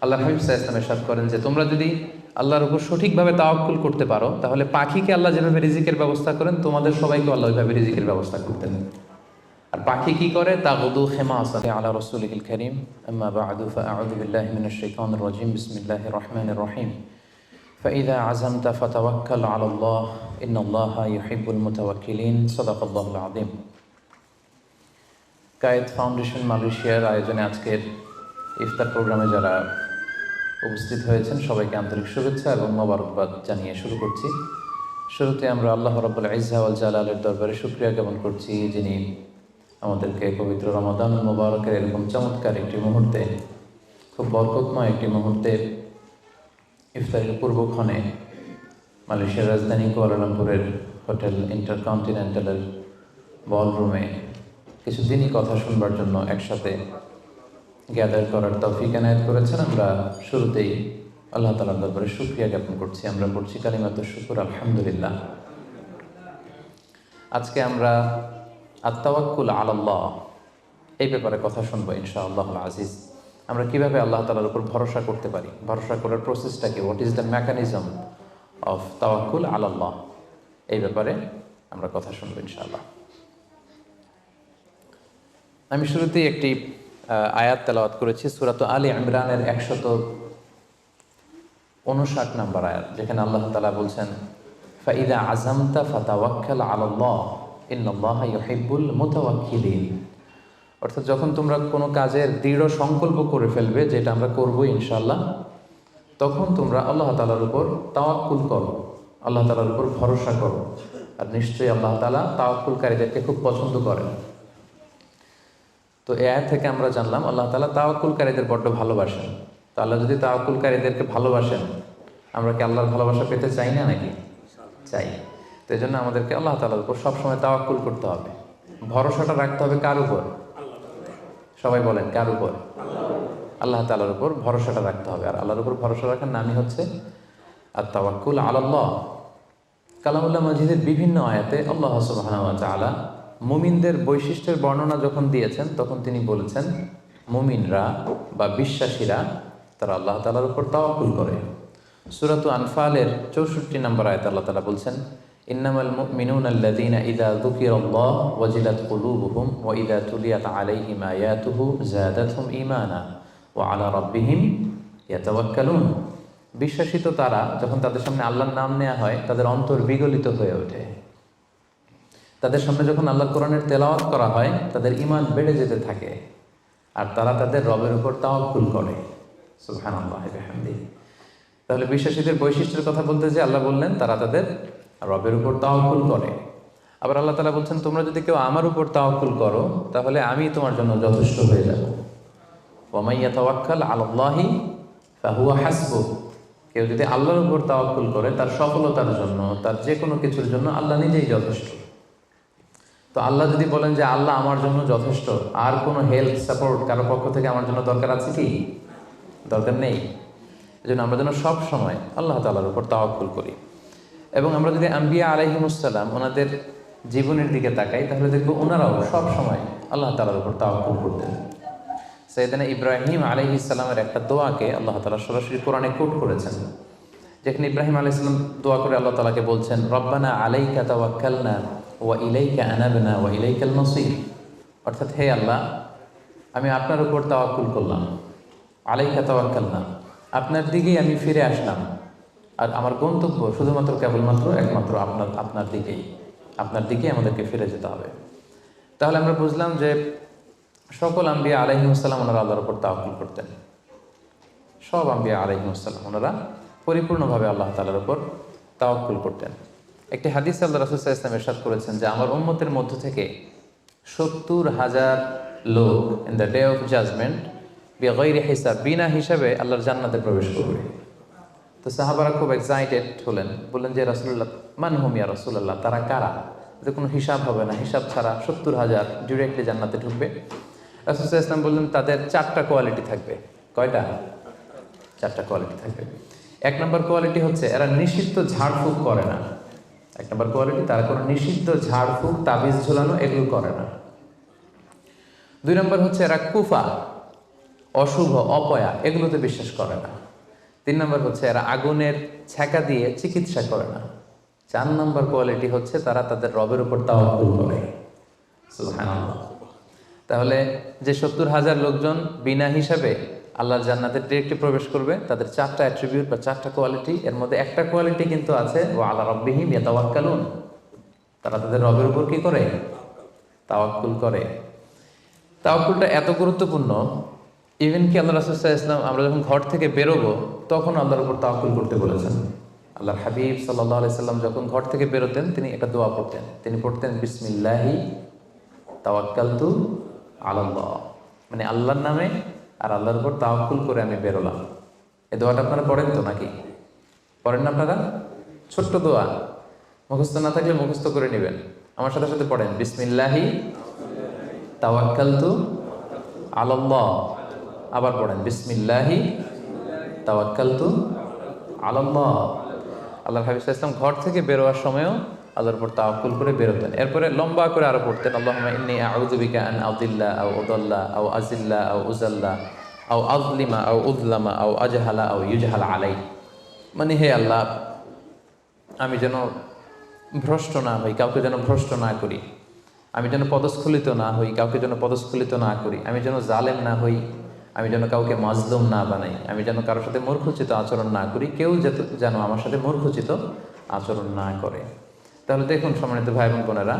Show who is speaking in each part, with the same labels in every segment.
Speaker 1: আল্লাহ হাবিব সাল্লাল্লাহু আলাইহি ওয়াসাল্লাম ইরশাদ করেন যে তোমরা যদি আল্লাহর উপর সঠিকভাবে তাওয়াক্কুল করতে পারো, তাহলে পাখিকে আল্লাহ যেভাবে রিজিকের ব্যবস্থা করেন, তোমাদের সবাইকে আল্লাহ ওইভাবে রিজিকের ব্যবস্থা করতেন। আর পাখি কি করে? তাগুদু খিমাসান আলা রাসূলিল কারীম, আম্মা বা'দু ফাআউযু বিল্লাহি মিনাশ শাইতানির রাজীম, বিসমিল্লাহির রহমানির রহিম। ফাইযা আযামতা ফাতাওয়াক্কাল আলাল্লাহ, ইন্নাল্লাহা ইউহিব্বুল মুতাওয়াক্কিলিন। সাদাকাল্লাহুল আযীম। কায়েত ফাউন্ডেশন মালয়েশিয়ার আয়োজনে আজকের ইফতার প্রোগ্রামে যারা উপস্থিত হয়েছেন সবাইকে আন্তরিক শুভেচ্ছা এবং মোবারকবাদ জানিয়ে শুরু করছি। শুরুতে আমরা আল্লাহ রাব্বুল ইজ্জা ওয়াল জালালের দরবারে শুকরিয়া জ্ঞাপন করছি, যিনি আমাদেরকে পবিত্র রমাদান মোবারকের এরকম চমৎকার একটি মুহূর্তে, খুব বরকতময় একটি মুহূর্তে ইফতারের পূর্বক্ষণে মালয়েশিয়ার রাজধানী কুয়ালালামপুরের হোটেল ইন্টারকন্টিনেন্টালের বলরুমে কিছুদিনই কথা শুনবার জন্য একসাথে গ্যাদার করার তৌফিক এনায়েত করেছেন। আমরা শুরুতেই আল্লাহ তাআলার দরবারে শুকরিয়া জ্ঞাপন করছি। আমরা পড়ছি কালিমাতুশ শুকর, আলহামদুলিল্লাহ। আজকে আমরা আত-তাওয়াক্কুল আলাল্লাহ এই ব্যাপারে কথা শুনবো ইনশাআল্লাহুল আজিজ। আমরা কিভাবে আল্লাহ তাআলার উপর ভরসা করতে পারি, ভরসা করার প্রসেসটা কি, what is the mechanism of তাওয়াক্কুল আলাল্লাহ, এই ব্যাপারে আমরা কথা শুনবো ইনশাআল্লাহ। আমি শুরুতেই একটি আয়াত তেলাওয়াত করেছি, সূরাত আলী ইমরানের 159 নম্বর আয়াত, যেখানে আল্লাহ তাআলা বলছেন ফাইদা আযামতা ফাতাওয়াক্কাল আলাল্লাহ ইন্নাল্লাহা ইউহিব্বুল মুতাওয়াক্কিলিন। অর্থাৎ যখন তোমরা কোনো কাজের দৃঢ় সংকল্প করে ফেলবে, যেটা আমরা করবো ইনশাআল্লাহ, তখন তোমরা আল্লাহ তাআলার উপর তাওয়াক্কুল করো, আল্লাহ তাআলার উপর ভরসা করো। আর নিশ্চয়ই আল্লাহ তাআলা তাওয়াক্কুলকারীদেরকে খুব পছন্দ করেন। তো এই আয়াত থেকে আমরা জানলাম আল্লাহ তাআলা তাওয়াক্কুলকারীদের বড্ড ভালোবাসেন। তো আল্লাহ যদি তাওয়াক্কুলকারীদেরকে ভালোবাসেন, আমরা কি আল্লাহর ভালোবাসা পেতে চাই না নাকি? চাই। তো এই জন্য আমাদেরকে আল্লাহ তাআলার উপর সবসময় তাওয়াক্কুল করতে হবে, ভরসাটা রাখতে হবে। কার উপর? সবাই বলেন, কার উপর? আল্লাহ তাআলার উপর ভরসাটা রাখতে হবে। আর আল্লাহর উপর ভরসা রাখার নামই হচ্ছে আত-তাওয়াক্কুল আলাল্লাহ। কালামুল্লাহ মাজিদের বিভিন্ন আয়াতে আল্লাহ সুবহানাহু ওয়া তাআলা মুমিনদের বৈশিষ্ট্যের বর্ণনা যখন দিয়েছেন, তখন তিনি বলেছেন মুমিনরা বা বিশ্বাসীরা তারা আল্লাহ তাআলার উপর তাওয়াক্কুল করে। সূরাত আনফালের 64 নম্বর আয়াতে আল্লাহ তাআলা বলছেন ইন্নামাল মুমিনুনা আল্লাযীনা ইযা যুকিরাল্লাহু ওয়াজিলাত কুলুবুহুম ওয়া ইযা তুলিয়াত আলাইহিম আয়াতুহু যাদাতহুম ঈমানা ওয়া আলা রাব্বিহিম ইয়াতাওয়াক্কালুন। বিশ্বাসী তো তারা, যখন তাদের সামনে আল্লাহর নাম নেওয়া হয় তাদের অন্তর বিগলিত হয়ে ওঠে। তাদের সামনে যখন আল্লাহর কোরআনের তেলাওয়াত করা হয় তাদের ঈমান বেড়ে যেতে থাকে, আর তারা তাদের রবের উপর তাওয়াক্কুল করে। সুবহানাল্লাহি ওয়া বিহামদিহি। তাহলে বিশ্বাসীদের বৈশিষ্ট্যের কথা বলতে যে আল্লাহ বললেন তারা তাদের রবের উপর তাওয়াক্কুল করে। আবার আল্লাহ তাআলা বলছেন তোমরা যদি কেউ আমার উপর তাওয়াক্কুল করো, তাহলে আমি তোমার জন্য যথেষ্ট হয়ে যাব। ওয়া মান ইয়াতাওয়াক্কাল আলাল্লাহি ফাহুয়া হাসবুহ। কেউ যদি আল্লাহর উপর তাওয়াক্কুল করে, তার সফলতার জন্য, তার যে কোনো কিছুর জন্য আল্লাহ নিজেই যথেষ্ট। তো আল্লাহ যদি বলেন যে আল্লাহ আমার জন্য যথেষ্ট, আর কোনো হেল্প সাপোর্ট কারো পক্ষ থেকে আমার জন্য দরকার আছে কি? দরকার নেই। এই জন্য আমরা যেন সব সময় আল্লাহ তাআলার উপর তাওয়াক্কুল করি। এবং আমরা যদি আম্বিয়া আলাইহিমুসসালাম ওনাদের জীবনের দিকে তাকাই, তাহলে দেখব ওনারাও সব সময় আল্লাহ তাআলার উপর তাওয়াক্কুল করতেন। সাইয়েদনা ইব্রাহিম আলাইহিস সালামের একটা দোয়াকে আল্লাহ তাআলা সরাসরি কোরআনে কোট করেছেন, যেখানে ইব্রাহিম আলাইহিস সালাম দোয়া করে আল্লাহ তাআলাকে বলছেন রব্বানা আলাইকা তাওয়াক্কালনা ওয়া ইলাইকা আনাবনা ওয়া ইলাইকাল মাসির। অর্থাৎ হে আল্লাহ, আমি আপনার উপর তাওয়াক্কুল করলাম, আলাইকা তাওয়াক্কালনা, আপনার দিকেই আমি ফিরে আসলাম, আর আমার গন্তব্য শুধুমাত্র কেবলমাত্র একমাত্র আপনার দিকেই আমাদেরকে ফিরে যেতে হবে। তাহলে আমরা বুঝলাম যে সকল আম্বিয়া আলাইহিমুসসালাম ওনারা আল্লাহর উপর তাওয়াক্কুল করতেন। সব আম্বিয়া আলাইহিমুসসালাম ওনারা পরিপূর্ণভাবে আল্লাহ তাআলার উপর তাওয়াক্কুল করতেন। একটি হাদিসে আল্লাহ রাসূল সাল্লাল্লাহু আলাইহি ওয়াসাল্লাম ইরশাদ করেছেন যে আমার উম্মতের মধ্য থেকে 70,000 লোক in the day of judgment বিগাইরি হিসাব, বিনা হিসাবে আল্লাহর জান্নাতে প্রবেশ করবে। তো সাহাবারা খুব এক্সাইটেড হলেন, বললেন যে রাসূলুল্লাহ মান হুম ইয়া রাসূলুল্লাহ, তারা কারা? যে কোনো হিসাব হবে না, হিসাব ছাড়া 70,000 ডিরেক্টলি জান্নাতে ঢুকবে। রাসূল সাল্লাল্লাহু আলাইহি ওয়াসাল্লাম বললেন তাদের 4টা কোয়ালিটি থাকবে। কয়টা? 4টা কোয়ালিটি থাকবে। 1 নম্বর কোয়ালিটি হচ্ছে এরা নিষিদ্ধ ঝাড়ফুঁক করে না। 1 নম্বর কোয়ালিটি, তারা কোনো নিষিদ্ধ ঝাড়ফুঁক, তাবিজ ঝুলানো এগুলো করে না। 2 নম্বর হচ্ছে এরা কুফা অশুভ, অপয়া এগুলোতে বিশ্বাস করে না। 3 নম্বর হচ্ছে এরা আগুনের ছ্যাঁকা দিয়ে চিকিৎসা করে না। 4 নম্বর কোয়ালিটি হচ্ছে তারা তাদের রবের উপর তাওয়াক্কুল করে। সুবহানাল্লাহ। তাহলে যে 70,000 লোকজন বিনা হিসাবে আল্লাহর জান্নাতে ডিরেক্টলি প্রবেশ করবে, তাদের 4টা অ্যাট্রিবিউট বা 4টা কোয়ালিটি, এর মধ্যে একটা কোয়ালিটি কিন্তু আছে, ওয়া আলা রাব্বিহিম ইয়াতাওয়াক্কালুন, তারা তাদের রবের উপর কি করে? তাওয়াক্কুল করে। তাওয়াক্কুলটা এত গুরুত্বপূর্ণ, ইভেন কি আল্লাহ রাসূল সাল্লাল্লাহু আলাইহি ওয়াসাল্লাম আমরা যখন ঘর থেকে বেরোবো তখন আল্লাহর উপর তাওয়াক্কুল করতে বলেছেন। আল্লাহর হাবিব সাল্লাল্লাহু আলাইহি সাল্লাম যখন ঘর থেকে বেরোতেন তিনি একটা দোয়া পড়তেন। তিনি পড়তেন বিসমিল্লাহি তাওয়াক্কালতু আলাল্লাহ, মানে আল্লাহর নামে আর আল্লাহর উপর তাওয়াক্কুল করে আমি বেরোলাম। এই দোয়াটা আপনারা পড়েন তো নাকি? পড়েন না আপনারা? ছোট্ট দোয়া, মুখস্থ না থাকলে মুখস্থ করে নেবেন। আমার সাথে সাথে পড়েন বিসমিল্লাহি তাওয়াক্কালতু আলাল্লাহ। আবার পড়েন বিসমিল্লাহি তাওয়াক্কালতু আলাল্লাহ। আল্লাহর হাবিব সাল্লাল্লাহু আলাইহি ওয়াসাল্লাম ঘর থেকে বেরোয়ার সময়ও আল্লাহর উপর তাওয়াক্কুল করে বেরোতেন। এরপরে লম্বা করে আরো পড়তেন আল্লাহুম্মা ইন্নী আউযু বিকা আন আযিল্লা আও উযাল্লা আও আযিল্লা আও উযাল্লা আও আযলিমা আও উযলামা আও আজহালা আও ইউজহালা আলাই। মানে হে আল্লাহ, আমি যেন ভ্রষ্ট না হই, কাউকে যেন ভ্রষ্ট না করি। আমি যেন পদস্খলিত না হই, কাউকে যেন পদস্খলিত না করি। আমি যেন জালেম না হই, আমি যেন কাউকে মাজলুম না বানাই। আমি যেন কারোর সাথে মূর্খোচিত আচরণ না করি, কেউ যেন আমার সাথে মূর্খোচিত আচরণ না করে। তাহলে দেখুন সম্মানিত ভাই এবং বোনেরা,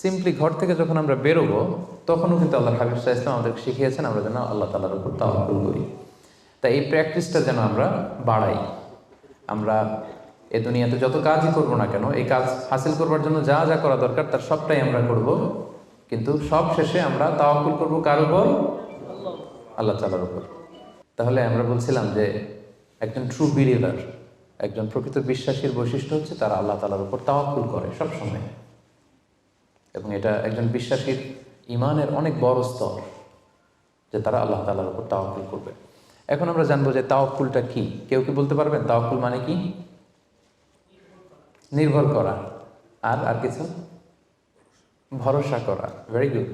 Speaker 1: সিম্পলি ঘর থেকে যখন আমরা বেরোবো তখনও কিন্তু আল্লাহ হাবিব সাল্লাল্লাহু আলাইহি ওয়াসাল্লাম আমাদেরকে শিখিয়েছেন আমরা যেন আল্লাহ তাআলার উপর তাওয়াক্কুল করি। তাই এই প্র্যাকটিসটা যেন আমরা বাড়াই। আমরা এ দুনিয়াতে যত কাজই করবো না কেন, এই কাজ হাসিল করবার জন্য যা যা করা দরকার তার সবটাই আমরা করব, কিন্তু সব শেষে আমরা তাওয়াক্কুল করব কার উপর? আল্লাহ তাআলার উপর। তাহলে আমরা বলছিলাম যে একজন ট্রু বিলিভার, একজন প্রকৃত বিশ্বাসীর বৈশিষ্ট্য হচ্ছে তারা আল্লাহ তাআলার উপর তাওয়াক্কুল করে সবসময়, এবং এটা একজন বিশ্বাসীর ঈমানের অনেক বড় স্তর যে তারা আল্লাহ তাআলার উপর তাওয়াক্কুল করবে। এখন আমরা জানবো যে তাওয়াক্কুলটা কি। কেউ কি বলতে পারবেন তাওয়াক্কুল মানে কি? নির্ভর করা। আর কিছু? ভরসা করা। Very good.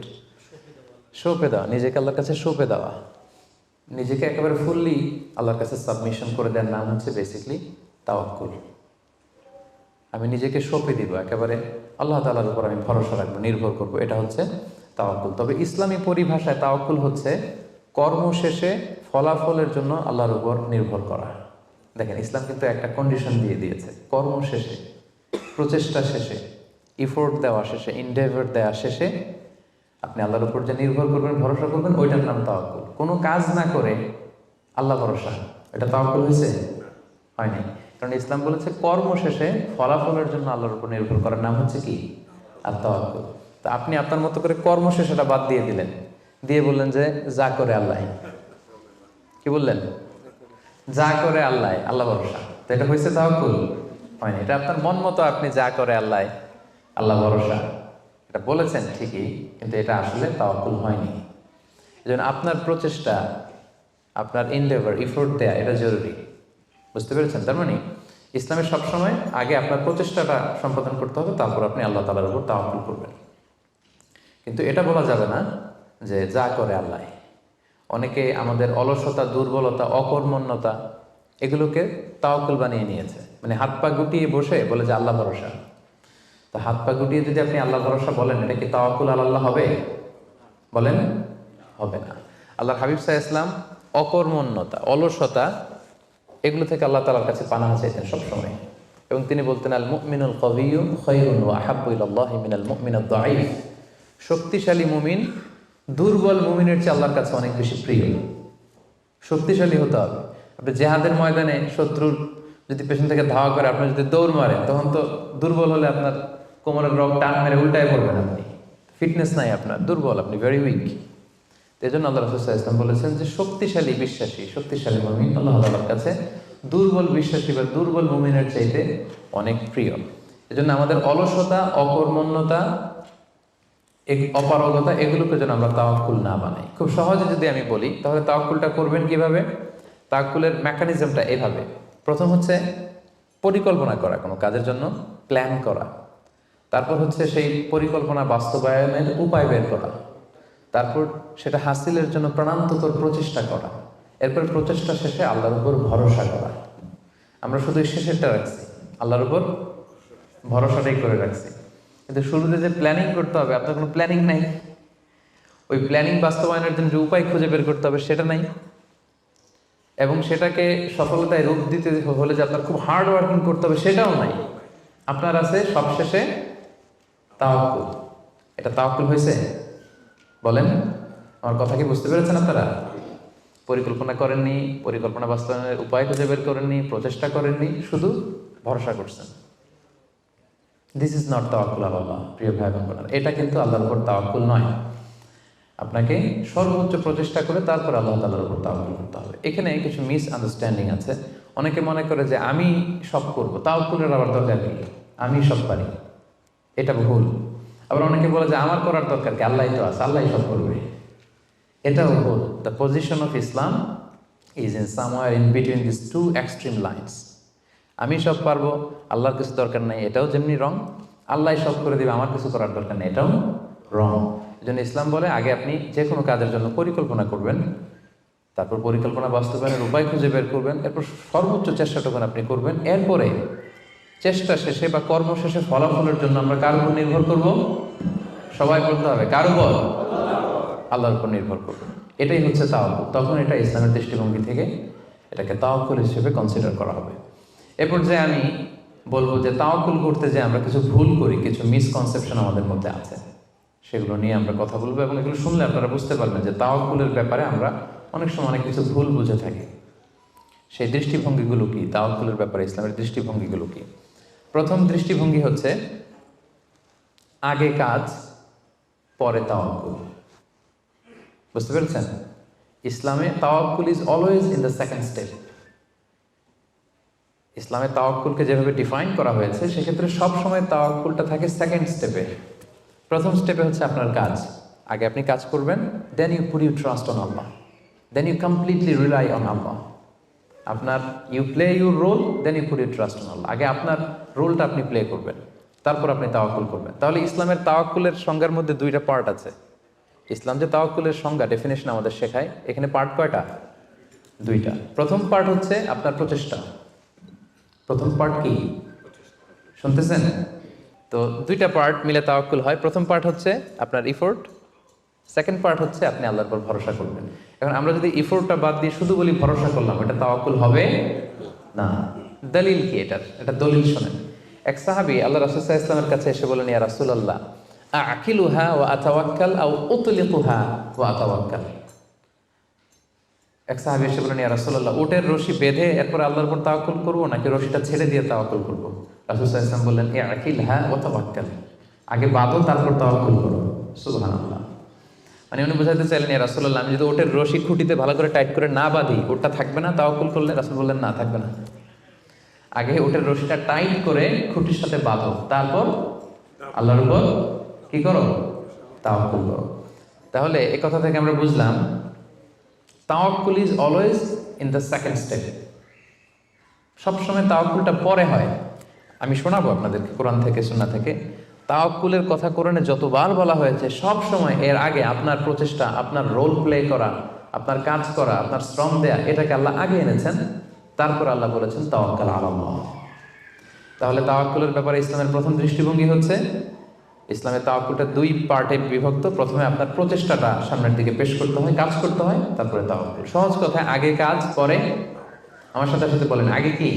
Speaker 1: সঁপে দেওয়া, নিজেকে আল্লাহর কাছে সঁপে দেওয়া, নিজেকে একেবারে ফুললি আল্লাহর কাছে সাবমিশন করে দেওয়ার নাম হচ্ছে বেসিকলি তাওয়াক্কুল। আমি নিজেকে সঁপে দিব, একেবারে আল্লাহ তাআলার উপর আমি ভরসা রাখবো, নির্ভর করব, এটা হচ্ছে তাওয়াক্কুল। তবে ইসলামী পরিভাষায় তাওয়াক্কুল হচ্ছে কর্ম শেষে ফলাফলের জন্য আল্লাহর উপর নির্ভর করা। দেখেন, ইসলাম কিন্তু একটা কন্ডিশন দিয়ে দিয়েছে, কর্ম শেষে, প্রচেষ্টা শেষে, ইফোর্ট দেওয়া শেষে, ইনডেভার দেওয়া শেষে আপনি আল্লাহর উপর যে নির্ভর করবেন, ভরসা করবেন, ওইটার নাম তাওয়াক্কুল। কোনো কাজ না করে আল্লাহ ভরসা, এটা তাওয়াক্কুল হয়েছে? হয়নি। কারণ ইসলাম বলেছে কর্ম শেষে ফলাফলের জন্য আল্লাহর উপর নির্ভর করার নাম হচ্ছে কি? আর তাওয়াক্কুল। তা আপনি আপনার মতো করে কর্ম শেষেটা বাদ দিয়ে দিলেন, দিয়ে বললেন যে যা করে আল্লাহ। কি বললেন? যা করে আল্লাহ, আল্লাহ ভরসা। তো এটা হয়েছে তাওয়াক্কুল? হয়নি। এটা আপনার মন মতো আপনি যা করে আল্লাহ, আল্লাহ ভরসা, এটা বলেছেন ঠিকই, কিন্তু এটা আসলে তাওয়াক্কুল হয়নি। এজন্য আপনার প্রচেষ্টা, আপনার ইনডেভার, ইফোর্ট দেয়া, এটা জরুরি। বুঝতে পেরেছেন? তার মানে ইসলামের সবসময় আগে আপনার প্রচেষ্টাটা সম্পাদন করতে হবে, তারপর আপনি আল্লাহ তাআলার উপর তাওয়াক্কুল করবেন। কিন্তু এটা বলা যাবে না যে যা করে আল্লাহ। অনেকে আমাদের অলসতা, দুর্বলতা, অকর্মণ্যতা এগুলোকে তাওয়াক্কুল বানিয়ে নিয়েছে। মানে হাত পা গুটিয়ে বসে বলে যে আল্লাহ ভরসা। তো হাত পা গুটিয়ে যদি আপনি আল্লাহ ভরসা বলেন, এটা কি তাওয়াক্কুল আল্লাহ হবে? বলেন, হবে না। আল্লাহর হাবিব সাল্লাল্লাহু আলাইহি ওয়াসাল্লাম অকর্মণ্যতা, অলসতা এগুলো থেকে আল্লাহ তাআলার কাছে পানাহ চাইতেন সবসময়, এবং তিনি বলতেন আল মুমিনুল কবিয়্যু খায়রুন ওয়া আহাব্বু ইলাল্লাহি মিনাল মুমিনিদ দাঈফ। শক্তিশালী মুমিন দুর্বল মুমিনের চেয়ে আল্লাহর কাছে অনেক বেশি প্রিয়। শক্তিশালী হতে হবে। আপনি জেহাদের ময়দানে শত্রুর যদি পেছন থেকে ধাওয়া করে আপনি যদি দৌড় মারেন, তখন তো দুর্বল হলে আপনার কোমরের রগ টান মেরে উল্টায় পড়বেন, আপনি ফিটনেস নাই, আপনার দুর্বল, আপনি ভেরি উইক। এই জন্য আল্লাহ রাসূল সাল্লাল্লাহু আলাইহি ওয়াসাল্লাম বলেছেন যে শক্তিশালী বিশ্বাসী, শক্তিশালী মুমিন আল্লাহ তাআলার কাছে দুর্বল বিশ্বাসী বা দুর্বল মুমিনের চাইতে অনেক প্রিয়। এজন্য আমাদের অলসতা, অকর্মণ্যতা, অপারগতা এগুলোকে যেন আমরা তাওয়াক্কুল না বানাই। খুব সহজে যদি আমি বলি, তাহলে তাওয়াক্কুলটা করবেন কিভাবে? তাওয়াক্কুলের মেকানিজমটা এভাবে। প্রথম হচ্ছে পরিকল্পনা করা, কোনো কাজের জন্য প্ল্যান করা। তারপর হচ্ছে সেই পরিকল্পনা বাস্তবায়নের উপায় বের করা। তারপর সেটা হাসিলের জন্য প্রাণান্তকর প্রচেষ্টা করা, এরপর প্রচেষ্টা শেষে আল্লাহর উপর ভরসা করা। আমরা শুধু শেষেরটা রাখছি, আল্লাহর উপর ভরসাটাই করে রাখছি, কিন্তু শুরুতে যে প্ল্যানিং করতে হবে, আপনার কোনো প্ল্যানিং নাই। ওই প্ল্যানিং বাস্তবায়নের জন্য যে উপায় খুঁজে বের করতে হবে সেটা নাই, এবং সেটাকে সফলতায় রূপ দিতে হলে যে আপনার খুব হার্ড ওয়ার্কিং করতে হবে সেটাও নাই। আপনার আছে সবশেষে তাওয়াক্কুল। এটা তাওয়াক্কুল হয়েছে? বলেন, আমার কথা কি বুঝতে পেরেছেন আপনারা? পরিকল্পনা করেননি, পরিকল্পনা বাস্তবায়নের উপায় খুঁজে বের করেননি, প্রচেষ্টা করেননি, শুধু ভরসা করছেন। দিস ইজ নট তাওয়াক্কুল আলাল্লাহ। প্রিয় ভাই বোনেরা, এটা কিন্তু আল্লাহর উপর তাওয়াক্কুল নয়। আপনাকে সর্বোচ্চ প্রচেষ্টা করে তারপর আল্লাহ তাআলার উপর তাওয়াক্কুল করতে হবে। এখানে কিছু মিস আন্ডারস্ট্যান্ডিং আছে। অনেকে মনে করে যে আমি সব করব, তাওয়াক্কুলের আবার দরকার কি, আমি সব পারি, এটা ভুল। আবার অনেকে বলে যে আমার করার দরকার কি, আল্লাহই তো আছে, আল্লাহই সব করবে, এটাও ভুল। The position of Islam is in somewhere in between this two extreme lines. আমি সব পারবো, আল্লাহর কিছু দরকার নাই, এটাও যেমনি রং। আল্লাহ সব করে দিবে, আমার কিছু করার দরকার নেই, এটাও রং। এই জন্য ইসলাম বলে আগে আপনি যে কোনো কাজের জন্য পরিকল্পনা করবেন, তারপর পরিকল্পনা বাস্তবায়নের উপায় খুঁজে বের করবেন, এরপর সর্বোচ্চ চেষ্টাটুকু আপনি করবেন। এরপরে চেষ্টা শেষে বা কর্ম শেষে ফলাফলের জন্য আমরা কার উপর নির্ভর করব? সবাই বলতে হবে কার উপর? আল্লাহর উপর নির্ভর করব। এটাই হচ্ছে তাওয়াক্কুল। তখন এটা ইসলামের দৃষ্টিভঙ্গি থেকে এটাকে তাওয়াক্কুল হিসেবে কনসিডার করা হবে। এরপর যে আমি বলবো যে তাওয়াক্কুল করতে যে আমরা কিছু ভুল করি, কিছু মিসকনসেপশন আমাদের মধ্যে আছে, সেগুলো নিয়ে আমরা কথা বলবো, এবং এগুলো শুনলে আপনারা বুঝতে পারবেন যে তাওয়াক্কুলের ব্যাপারে আমরা অনেক সময় অনেক কিছু ভুল বুঝে থাকি। সেই দৃষ্টিভঙ্গিগুলো কি, তাওয়াক্কুলের ব্যাপারে ইসলামের দৃষ্টিভঙ্গিগুলো কি? প্রথম দৃষ্টিভঙ্গি হচ্ছে আগে কাজ পরে তাওয়াক্কুল। বুঝতে পেরেছেন? ইসলামে তাওয়াক্কুল is always in the second step. ইসলামে তাওয়াক্কুলকে যেভাবে ডিফাইন করা হয়েছে, সেক্ষেত্রে সবসময় তাওয়াক্কুলটা থাকে সেকেন্ড স্টেপে। প্রথম স্টেপে হচ্ছে আপনার কাজ, আগে আপনি কাজ করবেন, then you put you trust on Allah, then you completely rely on Allah. আপনার you play your role, then you put you trust on Allah. আগে আপনার রোলটা আপনি প্লে করবেন, তারপর আপনি তাওয়াক্কুল করবেন। তাহলে ইসলামের তাওয়াক্কুলের সংজ্ঞার মধ্যে দুইটা পার্ট আছে। ইসলাম যে তাওয়াক্কুলের সংজ্ঞা, ডেফিনেশন আমাদের শেখায়, এখানে পার্ট কয়টা? দুইটা। প্রথম পার্ট হচ্ছে আপনার প্রচেষ্টা। প্রথম পার্ট কি শুনতেছেন? তো দুইটা পার্ট মিলে তাওয়াক্কুল হয়। প্রথম পার্ট হচ্ছে আপনার ইফোর্ট, সেকেন্ড পার্ট হচ্ছে আপনি আল্লাহর উপর ভরসা করবেন। এখন আমরা যদি ইফোর্টটা বাদ দিয়ে শুধু বলি ভরসা করলাম, এটা তাওয়াক্কুল হবে না। দলিল কি এটার? এটা দলিল শোনেন। এক সাহাবী আল্লাহ রাসূল সাল্লাল্লাহু আলাইহি ওয়াসাল্লামের কাছে এসে বলেন, ইয়া রাসূলুল্লাহ, আকিলুহা ওয়া আতাওয়াক্কাল আও উতলিকুহা ওয়া আতাওয়াক্কাল। এক সাহাবী এসে বলেন, ইয়া রাসূলুল্লাহ, উটের রশি বেঁধে এরপর আল্লাহর উপর তাওয়াক্কুল করব, নাকি রশিটা ছেড়ে দিয়ে তাওয়াক্কুল করব? রাসূল সাল্লাল্লাহু আলাইহি ওয়াসাল্লাম বললেন, আকিলহা ওয়া তাওয়াক্কাল, আগে বাঁধো তারপর তাওয়াক্কুল করো। সুবহানাল্লাহ। মানে উনি বোঝাতে চাইলেন, ইয়া রাসূলুল্লাহ, আমি যদি ওটের রশি খুঁটিতে ভালো করে টাইট করে না বাঁধি, ওটা থাকবে না তাওয়াক্কুল করলে? রাসূল বললেন, না, থাকবে না। আগে ওটের রশিটা টাইট করে খুঁটির সাথে বাঁধো, তারপর আল্লাহর উপর কি করো? তাওয়াক্কুল করো। তাহলে এই কথা থেকে আমরা বুঝলাম তাওয়াক্কুল is always in the second step. সবসময় তাওয়াক্কুলটা পরে হয়। আমি শোনাবো আপনাদেরকে কোরআন থেকে, সুন্নাহ থেকে। তাওয়াক্কুলের কথা কোরআনে যতবার বলা হয়েছে, সব সময় এর আগে আপনার প্রচেষ্টা, আপনার রোল প্লে করা, আপনার কাজ করা, আপনার শ্রম দেয়া, এটাকে আল্লাহ আগে এনেছেন, তারপর আল্লাহ বলেছেন তাওয়াক্কাল আলাল্লাহ। তাহলে তাওয়াক্কুলের ব্যাপারে ইসলামের প্রথম দৃষ্টিভঙ্গি হচ্ছে, ইসলামের তাওয়াক্কুলটা দুই পার্টে বিভক্ত। প্রথমে আপনার প্রচেষ্টাটা সামনের দিকে পেশ করতে হয়, কাজ করতে হয়, তারপরে তাওয়াক্কুল। সহজ কথায় আগে কাজ পরে, আমার সাথে সাথে বলেন, আগে কি?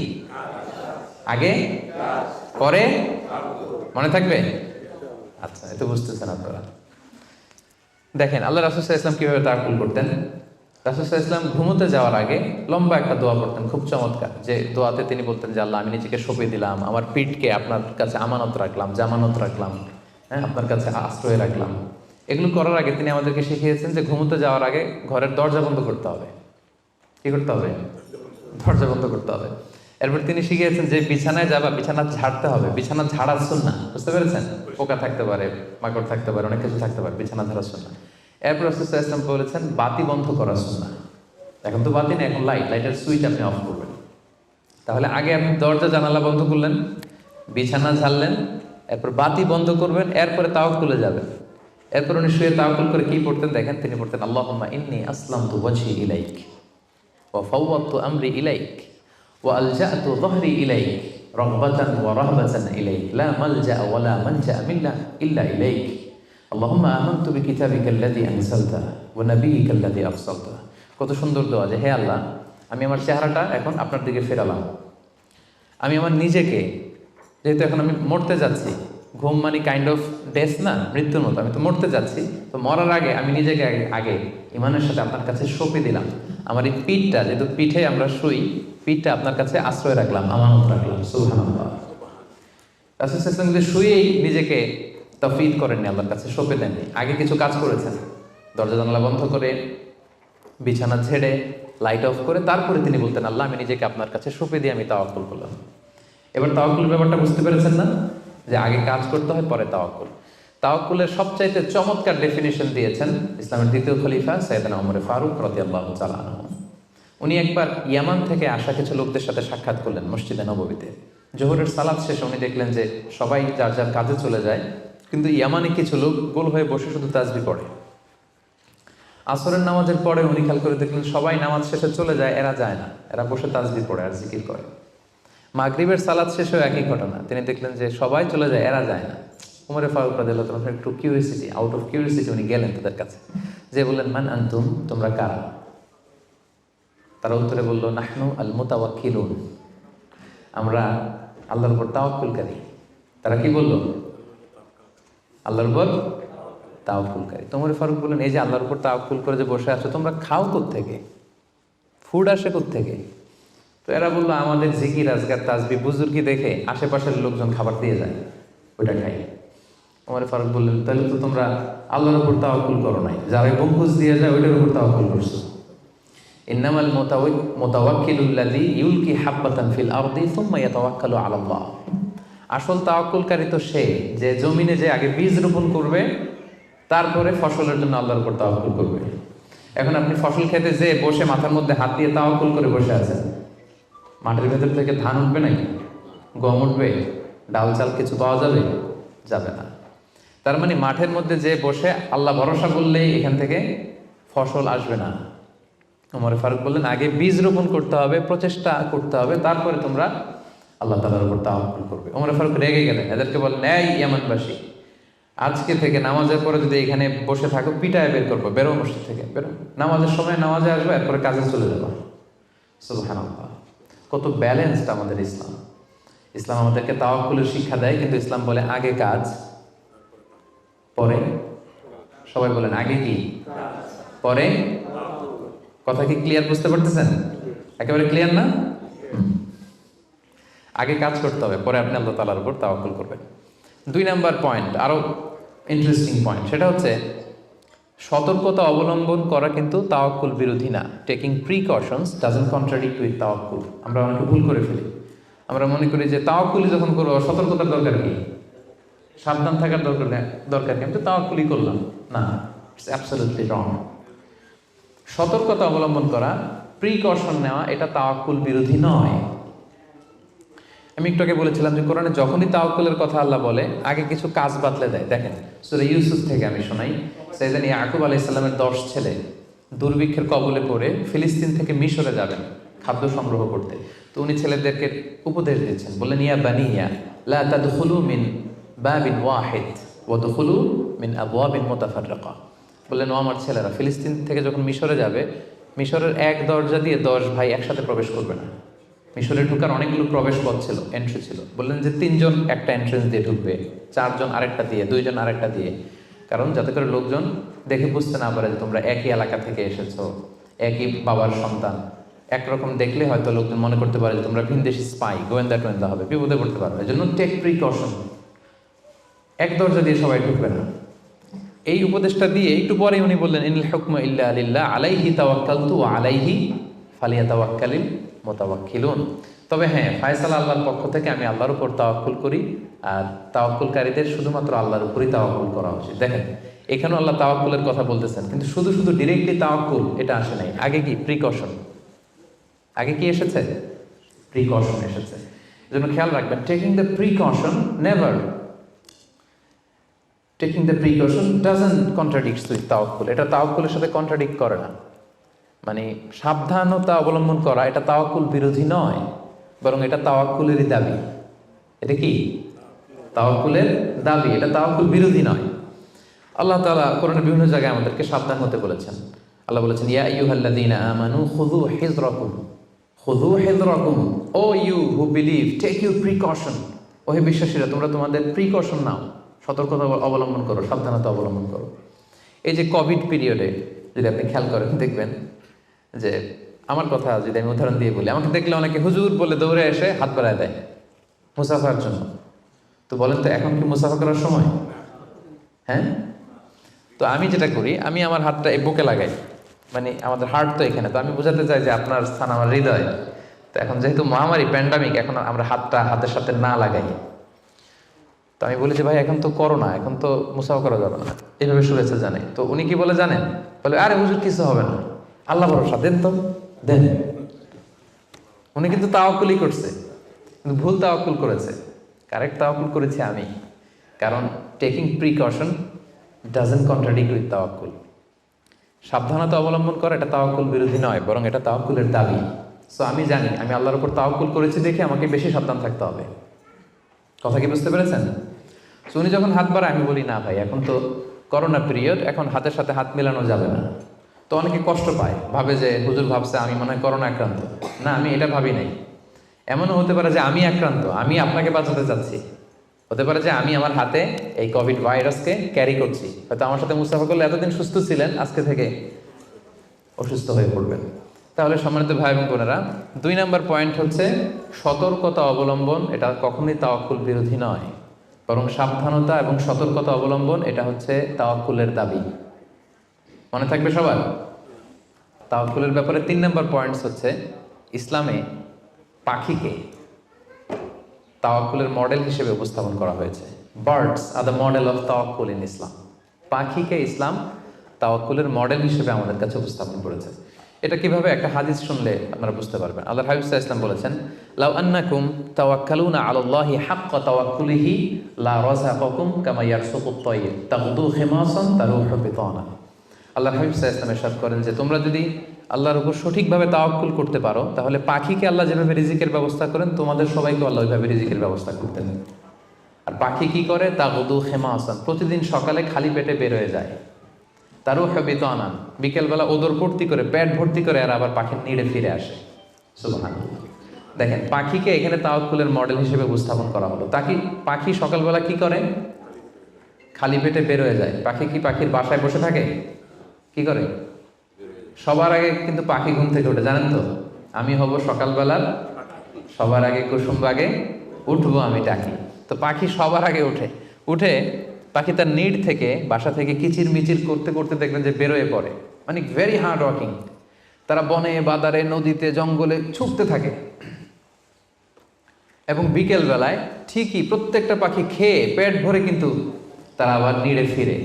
Speaker 1: আগে পরে, মনে থাকবে? আচ্ছা, এত বুঝতেছেন আপনারা। দেখেন আল্লাহ রাসূল সাল্লাল্লাহু আলাইহি ওয়াসাল্লাম কিভাবে তাওয়াক্কুল করতেন। রাসূল সাল্লাল্লাহু আলাইহি ওয়াসাল্লাম ঘুমোতে যাওয়ার আগে লম্বা একটা দোয়া পড়তেন, খুব চমৎকার। যে দোয়াতে তিনি বলতেন যে, আল্লাহ, আমি নিজেকে সঁপে দিলাম, আমার পিঠকে আপনার কাছে আমানত রাখলাম, জামানত রাখলাম, হ্যাঁ, আপনার কাছে আশ্রয় রাখলাম। এগুলো করার আগে তিনি আমাদেরকে শিখিয়েছেন যে ঘুমোতে যাওয়ার আগে ঘরের দরজা বন্ধ করতে হবে। কি করতে হবে? দরজা বন্ধ করতে হবে। এরপর তিনি শিখিয়েছেন যে বিছানায় যাবা, বিছানা ঝাড়তে হবে। বিছানা ঝাড়ার সুন্নাহ, বুঝতে পেরেছেন? পোকা থাকতে পারে, মাকড় থাকতে পারে, অনেক কিছু থাকতে পারে, বিছানা ঝাড়ার সুন্নাহ। এরপর রাসূল সাল্লাল্লাহু আলাইহি ওয়াসাল্লাম বলেছেন বাতি বন্ধ করার সুন্নাহ। এখন তো বাতি নেই, এখন লাইটের সুইচ আপনি অফ করবেন। তাহলে আগে আপনি দরজা জানালা বন্ধ করলেন, বিছানা ঝাড়লেন, এরপর বাতি বন্ধ করবেন, এরপরে তাওয়াক্কুলে যাবেন। এরপর উনি শুয়ে তাওয়াক্কুল করে কি পড়তেন দেখেন, তিনি পড়তেন আল্লাহুম্মা ইন্নী আসলামতু ওয়াজহি ইলাইক ওয়া ফাওয়াদতু আমরি ইলাইক ওয়া আলজা'তু যহরি ইলাইক রাগবাতান ওয়া রাহবাতান ইলাইক লা মালজা'a ওয়া লা মানজা'a মিন্না ইল্লা ইলাইক আল্লাহুম্মা আমানতু বিকিতাবিকাল্লাযী আনজালতা ওয়া নাবিয়্যিকাল্লাযী আরসালতা। কত সুন্দর দোয়া যে হে আল্লাহ, আমি আমার চেহারাটা এখন আপনার দিকে ফেরালাম, আমি আমার নিজেকে, যেহেতু এখন আমি মরতে যাচ্ছি, ঘুম মানে কাইন্ড অফ ডেথ না, মৃত্যুর মতো, আমি তো মরতে যাচ্ছি, তো মরার আগে আমি নিজেকে আগে ইমানের সাথে আপনার কাছে সঁপে দিলাম। আমার এই পিঠটা, যেহেতু পিঠে আমরা শুই, পিঠটা আপনার কাছে আশ্রয় রাখলাম, আমানত রাখলাম। সুবহানাল্লাহ। রাসূল সাল্লাল্লাহু আলাইহি ওয়াসাল্লাম যে শুয়েই নিজেকে তাফওয়ীদ করেননি, আল্লাহর কাছে সঁপে দেননি, আগে কিছু কাজ করেছেন। দরজা জানালা বন্ধ করে, বিছানা ঝেড়ে, লাইট অফ করে তারপরে তিনি বলতেন আল্লাহ, আমি নিজেকে আপনার কাছে সঁপে দিয়ে আমি তাওয়াক্কুল করলাম। এবার তাওয়াক্কুলের ব্যাপারটা বুঝতে পেরেছেন না, যে আগে কাজ করতে হয় পরে তাওয়াক্কুল। তাওয়াক্কুলের সবচাইতে চমৎকার ডেফিনিশন দিয়েছেন ইসলামের দ্বিতীয় খলিফা সাইয়েদনা ওমর ফারুক রাদিয়াল্লাহু তাআলা আনহু। উনি একবার ইয়ামান থেকে আসা কিছু লোকদের সাথে সাক্ষাৎ করলেন মসজিদে নববীতে। জোহরের সালাত শেষে উনি দেখলেন যে সবাই যার যার কাজে চলে যায়, কিন্তু ইয়ামানে কিছু লোক গোল হয়ে বসে শুধু তাসবিহ পড়ে। আসরের নামাজের পরে উনি খেয়াল করে দেখলেন সবাই নামাজ শেষে চলে যায়, এরা যায় না, এরা বসে তাসবিহ পড়ে আর জিকির করে। মাগরিবের সালাত শেষেও একই ঘটনা, তিনি দেখলেন যে সবাই চলে যায়, এরা যায় না। ওমর ফারুক রাদিয়াল্লাহু তাআলা একটু কিউরিয়াসিটি, আউট অফ কিউরিয়াসিটি উনি গেলেন তাদের কাছে, যে বললেন মান আনতুম, তোমরা কারা? তারা উত্তরে বলল নাহনু আল মুতাওয়াক্কিলুন, আমরা আল্লাহর উপর তাওয়াক্কুলকারী। তারা কি বলল? আল্লাহর উপর তাওয়াক্কুলকারী। ওমর ফারুক বললেন এই যে আল্লাহর উপর তাওয়াক্কুল করে যে বসে আছো, তোমরা খাও কোত্থেকে? ফুড আসে কোত্থেকে? তো এরা বললো আমাদের জিকির আজকার তাসবিহ বুজুর্গি দেখে আশেপাশের লোকজন খাবার দিয়ে যায়, ওইটা খাই। ওমর ফারুক বললেন তাহলে তো তোমরা আল্লাহর উপর তাওয়াক্কুল করো নাই, যারা গম্বুজ দিয়ে যায় ওইটার উপর তাওয়াক্কুল করছো। ইন্নামাল মুতাওয়াক্কিলুল্লাযী ইউলকি হাব্বাতান ফিল আরদি সুম্মা ইয়াতাওয়াক্কালু আলাল্লাহ। আসল তাওয়াক্কুলকারী তো সে, যে জমিনে যে আগে বীজ রোপণ করবে, তারপরে ফসলের জন্য আল্লাহর উপর তাওয়াক্কুল করবে। এখন আপনি ফসল খেতে যে বসে মাথার মধ্যে হাত দিয়ে তাওয়াক্কুল করে বসে আছেন, মাটির ভেতর থেকে ধান উঠবে নাকি? গম উঠবে? ডাল চাল কিছু পাওয়া যাবে? যাবে না। তার মানে মাঠের মধ্যে যে বসে আল্লাহ ভরসা করলেই এখান থেকে ফসল আসবে না। ওমর ফারুক বললেন আগে বীজ রোপণ করতে হবে, প্রচেষ্টা করতে হবে, তারপরে তোমরা আল্লাহ তাআলার উপর তাওয়াক্কুল করবে। ওমর ফারুক রেগে গেলেন, এদেরকে বললেন এই ইয়ামানবাসী, আজকে থেকে নামাজের পরে যদি এখানে বসে থাকো পিটায় বের করবো, বেরো মসজিদ থেকে, বেরো। নামাজের সময় নামাজে আসবে, এরপরে কাজে চলে যাবো। সুবহানাল্লাহ। কত ব্যালেন্সড আমাদের ইসলাম। ইসলাম আমাদেরকে তাওয়াক্কুলের শিক্ষা দেয়, কিন্তু ইসলাম বলে আগে কাজ পরে। সবাই বলেন আগে কি পরে? কথা কি ক্লিয়ার বুঝতে পারতেছেন? একেবারে ক্লিয়ার না? আগে কাজ করতে হবে, পরে আপনি আল্লাহ তাআলার উপর তাওয়াক্কুল করবেন। 2 নাম্বার পয়েন্ট, আরো ইন্টারেস্টিং পয়েন্ট, সেটা হচ্ছে সতর্কতা অবলম্বন করা কিন্তু তাওয়াক্কুল বিরোধী না। Taking precautions doesn't contradict with তাওয়াক্কুল। আমরা অনেকে ভুল করে ফেলি, আমরা মনে করি যে তাওয়াক্কুলি যখন করবো সতর্কতার দরকার কি, সাবধান থাকার দরকার কি, আমি তো তাওয়াক্কুলই করলাম। না, ইটস অ্যাবসলিউটলি রং। সতর্কতা অবলম্বন করা, প্রিকশন নেওয়া, এটা তাওয়াক্কুল বিরোধী নয়। আমি একটু আগে বলেছিলাম যে কোরআনে যখনই তাওয়াক্কুলের কথা আল্লাহ বলে আগে কিছু কাজ বাতলে দেয়। দেখেন সূরা ইউসুফ থেকে আমি শোনাই, সাইয়েদনা ইয়াকুব আলাইহিস সালামের 10 ছেলে দুর্ভিক্ষের কবলে পড়ে ফিলিস্তিন থেকে মিশরে যাবেন খাদ্য সংগ্রহ করতে। তো উনি ছেলেদেরকে উপদেশ দিচ্ছেন, বললেন ইয়া বানিয়া লা তাদখুলু মিন বাবিন ওয়াহিদ ওয়া দুখুলু মিন আবওয়াবিন মুতাফাররিকা। বললেন ও আমার ছেলেরা, ফিলিস্তিন থেকে যখন মিশরে যাবে, মিশরের এক দরজা দিয়ে 10 ভাই একসাথে প্রবেশ করবে না। মিশরে ঢুকার অনেকগুলো প্রবেশ পথ ছিল, এন্ট্রি ছিল। বললেন যে 3 জন একটা এন্ট্রেন্স দিয়ে ঢুকবে, 4 জন আরেকটা দিয়ে, 2 জন আরেকটা দিয়ে, কারণ যাতে করে লোকজন দেখে বুঝতে না পারে যে তোমরা একই এলাকা থেকে এসেছো, একই বাবার সন্তান। একরকম দেখলে হয়তো লোকজন মনে করতে পারে যে তোমরা ভিনদেশি স্পাই, গোয়েন্দা হবে, বিপদে পড়তে পারবে। এই জন্য টেক প্রিকশন, এক দরজা দিয়ে সবাই ঢুকবে না। এই উপদেশটা দিয়ে একটু পরে উনি বললেন ইনিল হুকমু ইল্লা লিল্লাহ আলাইহি তাওয়াক্কালতু ওয়া আলাইহি ফালিয়াতাওয়াক্কালিল মুতাওয়াক্কিলুন। তবে হ্যাঁ, ফায়সালা আল্লাহর পক্ষ থেকে, আমি আল্লাহর উপর তাওয়াক্কুল করি, আর তাওয়াক্কুলকারীদের শুধুমাত্র আল্লাহর উপরই তাওয়াক্কুল করা উচিত। দেখেন এখানেও আল্লাহ তাওয়াক্কুলের কথা বলতেছেন, কিন্তু শুধু ডিরেক্টলি তাওয়াক্কুল এটা আসে নাই, আগে কি প্রিকশন, আগে কি এসেছে? প্রিকশন এসেছে। এজন্য খেয়াল রাখবেন, taking the precaution never taking the precaution doesn't contradicts with তাওয়াক্কুল। এটা তাওয়াক্কুলের সাথে কন্ট্রাডিক্ট করে না। মানে সাবধানতা অবলম্বন করা এটা তাওয়াক্কুল বিরোধী নয়, বরং এটা তাওয়াক্কুলেরই দাবি। এটা কি তাওয়াক্কুলের দাবি, এটা তাওয়াক্কুল বিরোধী নয়। আল্লাহ তাআলা কোরআনের বিভিন্ন জায়গায় আমাদেরকে সাবধান হতে বলেছেন। আল্লাহ বলেছেন, ইয়া আইয়ুহাল্লাযীনা আমানু খুযু হিযরাকুম, খুযু হিযরাকুম, O you who believe take your precaution. ও হে বিশ্বাসীরা, তোমরা তোমাদের প্রিকশন নাও, সতর্কতা অবলম্বন করো, সাবধানতা অবলম্বন করো। এই যে কোভিড পিরিয়ডে যদি আপনি খেয়াল করেন, দেখবেন যে আমার কথা যদি আমি উদাহরণ দিয়ে বলি, আমাকে দেখলে অনেকে হুজুর বলে দৌড়ে এসে হাত বাড়ায় দেয় মুসাফার জন্য। তো বলেন তো এখন কি মুসাফা করার সময়? হ্যাঁ। তো আমি যেটা করি, আমি আমার হাতটা এই বুকে লাগাই, মানে আমাদের হার্ট তো এখানে, তো আমি বোঝাতে চাই যে আপনার স্থান আমার হৃদয়। তো এখন যেহেতু মহামারী প্যান্ডামিক, এখন আমরা হাতটা হাতের সাথে না লাগাই। তো আমি বলি যে ভাই এখন তো করোনা, এখন তো মুসাফা করা যাবে না, এইভাবে শুভেচ্ছা জানাই। তো উনি কি বলে জানেন? বলে আরে হুজুর কিছু হবে না, আল্লাহ ভরসা, দেন তো দেন। উনি কিন্তু তাওয়াক্কুলই করছে, কিন্তু ভুল তাওয়াক্কুল করেছে। কারেক্ট তাওয়াক্কুল করেছি আমি, কারণ taking precaution doesn't contradict with তাওয়াক্কুল। সাবধানতা অবলম্বন করা এটা তাওয়াক্কুল বিরোধী নয়, বরং এটা তাওয়াক্কুলের দাবি। সো আমি জানি আমি আল্লাহর উপর তাওয়াক্কুল করেছি দেখে আমাকে বেশি সাবধান থাকতে হবে। কথা কি বুঝতে পেরেছেন? সো উনি যখন হাত বাড়ায়, আমি বলি না ভাই এখন তো করোনা পিরিয়ড, এখন হাতের সাথে হাত মেলানো যাবে না। তো অনেকে কষ্ট পায়, ভাবে যে হুজুর ভাবছে আমি মনে হয় করোনা আক্রান্ত। না, আমি এটা ভাবি নাই। এমনও হতে পারে যে আমি আক্রান্ত, আমি আপনাকে বাঁচাতে চাচ্ছি। হতে পারে যে আমি আমার হাতে এই কোভিড ভাইরাসকে ক্যারি করছি। হয়তো আমার সাথে মুস্তাফা করলে এতদিন সুস্থ ছিলেন, আজকে থেকে অসুস্থ হয়ে পড়বেন। তাহলে সম্মানিত ভাই এবং বোনেরা, 2 নম্বর পয়েন্ট হচ্ছে সতর্কতা অবলম্বন। এটা কখনোই তাওয়াক্কুল বিরোধী নয়, বরং সাবধানতা এবং সতর্কতা অবলম্বন এটা হচ্ছে তাওয়াক্কুলের দাবি। মনে থাকবে সবার? তাওয়াক্কুলের ব্যাপারে 3 নম্বর পয়েন্টস হচ্ছে ইসলামে পাখিকে তাওয়াক্কুলের মডেল হিসেবে উপস্থাপন করা হয়েছে। Birds are the model of তাওয়াক্কুল ইন ইসলাম। পাখিকে ইসলাম তাওয়াক্কুলের মডেল হিসেবে আমাদের কাছে উপস্থাপন করেছে। এটা কিভাবে? একটা হাদিস শুনলে আপনারা বুঝতে পারবেন। আল্লাহর হাবিব সাল্লাল্লাহু আলাইহি ওয়াসাল্লাম বলেছেন, লাউ আন্নাকুম তাওয়াক্কালুনা আলাল্লাহি হাক্কা তাওয়াক্কুলিহি লা রাযাকাকুম কামা ইয়ারসুকুত তায়র তাগদু খিমাসান তারুহু বিতানা। আল্লাহর হাবিব সাল্লাল্লাহু আলাইহি ওয়াসাল্লাম ইরশাদ করেন যে তোমরা যদি আল্লাহর উপর সঠিকভাবে তাওয়াক্কুল করতে পারো, তাহলে পাখিকে আল্লাহ যেভাবে রিজিকের ব্যবস্থা করেন, তোমাদের সবাইকে আল্লাহ ওইভাবে রিজিকের ব্যবস্থা করতেন। আর পাখি কি করে? তাগদু খিমাসান, প্রতিদিন সকালে খালি পেটে বের হয়ে যায়। তারুহু বিতানা, বিকেলবেলা ওদর ভর্তি করে, পেট ভর্তি করে, আর আবার পাখির নিড়ে ফিরে আসে। সুবহানাল্লাহ। দেখেন, পাখিকে এখানে তাওয়াক্কুলের মডেল হিসেবে উপস্থাপন করা হলো। পাখি সকালবেলা কি করে? খালি পেটে বের হয়ে যায়। পাখি কি পাখির বাসায় বসে থাকে? কি করে? সবার আগে কিন্তু পাখি ঘুম থেকে ওঠে, জানেন তো? আমি হব সকালবেলার সবার আগে কুসুম বাগে, উঠবো আমি ডাকি। তো পাখি সবার আগে উঠে পাখি তার নিড থেকে, বাসা থেকে কিচির মিচির করতে করতে দেখবেন যে বেরোয় পড়ে। মানে ভেরি হার্ড ওয়ার্কিং। তারা বনে, বাদারে, নদীতে, জঙ্গলে ছুটতে থাকে। এবং বিকেল বেলায় ঠিকই প্রত্যেকটা পাখি খেয়ে পেট ভরে কিন্তু তারা আবার নিড়ে ফিরে।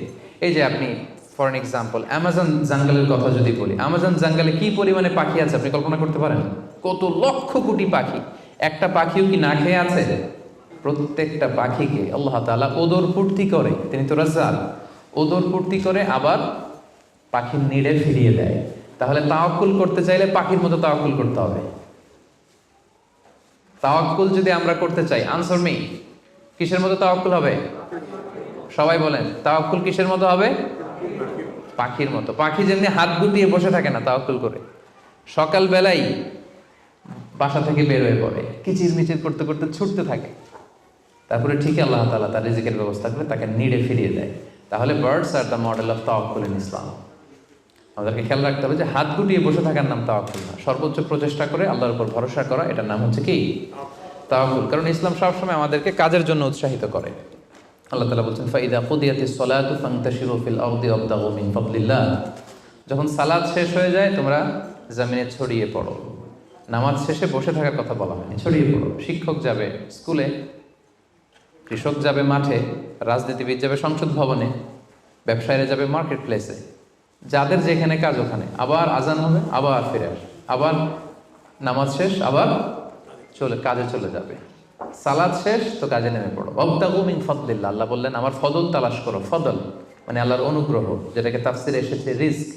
Speaker 1: এই যে আপনি ফর এন এক্সাম্পল অ্যামাজন জঙ্গলের কথা যদি বলি, অ্যামাজন জঙ্গলে কি পরিমাণে পাখি আছে আপনি কল্পনা করতে পারেন? কত লক্ষ কোটি পাখি। একটা পাখিও কি না খেয়ে আছে? প্রত্যেকটা পাখিকে আল্লাহ তাআলা ওদর পূর্তি করে, তিনি তো রাজ্জাক, ওদর পূর্তি করে আবার পাখির নিড়ে ফিরিয়ে দেয়। তাহলে তাওয়াক্কুল করতে চাইলে পাখির মতো তাওয়াক্কুল করতে হবে। তাওয়াক্কুল যদি আমরা করতে চাই, আনসার মি, কিসের মতো তাওয়াক্কুল হবে? সবাই বলেন, তাওয়াক্কুল কিসের মতো হবে? পাখির মতো। পাখি যেমনি হাত গুটিয়ে বসে থাকে না তাওয়াক্কুল করে, সকাল বেলাই বাসা থেকে বের হয়ে পড়ে, কিচির মিচির করতে করতে ছুটতে থাকে, তারপরে ঠিক আল্লাহ তাআলা তার রিজিকের ব্যবস্থা করে তাকে নিড়ে ফিরিয়ে দেয়। তাহলে birds are the model of তাওয়াক্কুল ইন ইসলাম। আমাদেরকে খেয়াল রাখতে হবে যে হাত গুটিয়ে বসে থাকার নাম তাওয়াক্কুল না, সর্বোচ্চ প্রচেষ্টা করে আল্লাহর উপর ভরসা করা, এটার নাম হচ্ছে কি? তাওয়াক্কুল। কারণ ইসলাম সবসময় আমাদেরকে কাজের জন্য উৎসাহিত করে। আল্লাহ তাআলা বলছেন, ফাইদা কুদিয়াতিস সালাতু ফান্তাশিরু ফিল আরদি ওয়াবতাগু মিন ফাদলিল্লাহ। যখন সালাত শেষ হয়ে যায় তোমরা জমিনে ছড়িয়ে পড়ো। নামাজ শেষে বসে থাকার কথা বলা হয়নি, ছড়িয়ে পড়ো। শিক্ষক যাবে স্কুলে, কৃষক যাবে মাঠে, রাজনীতিবিদ যাবে সংসদ ভবনে, ব্যবসায়ীরা যাবে মার্কেট প্লেসে, যাদের যেখানে কাজ ওখানে। আবার আজান হবে, আবার ফিরে আসবে, আবার নামাজ শেষ, আবার কাজে চলে যাবে। সালাদ শেষ তো কাজে নেমে পড়ো। ওয়াবতাগু মিন ফাদলিল্লাহ, আল্লাহ বললেন আমার ফদল তালাশ করো। ফদল মানে আল্লাহর অনুগ্রহ, যেটাকে তাফসিরে এসেছে রিস্ক।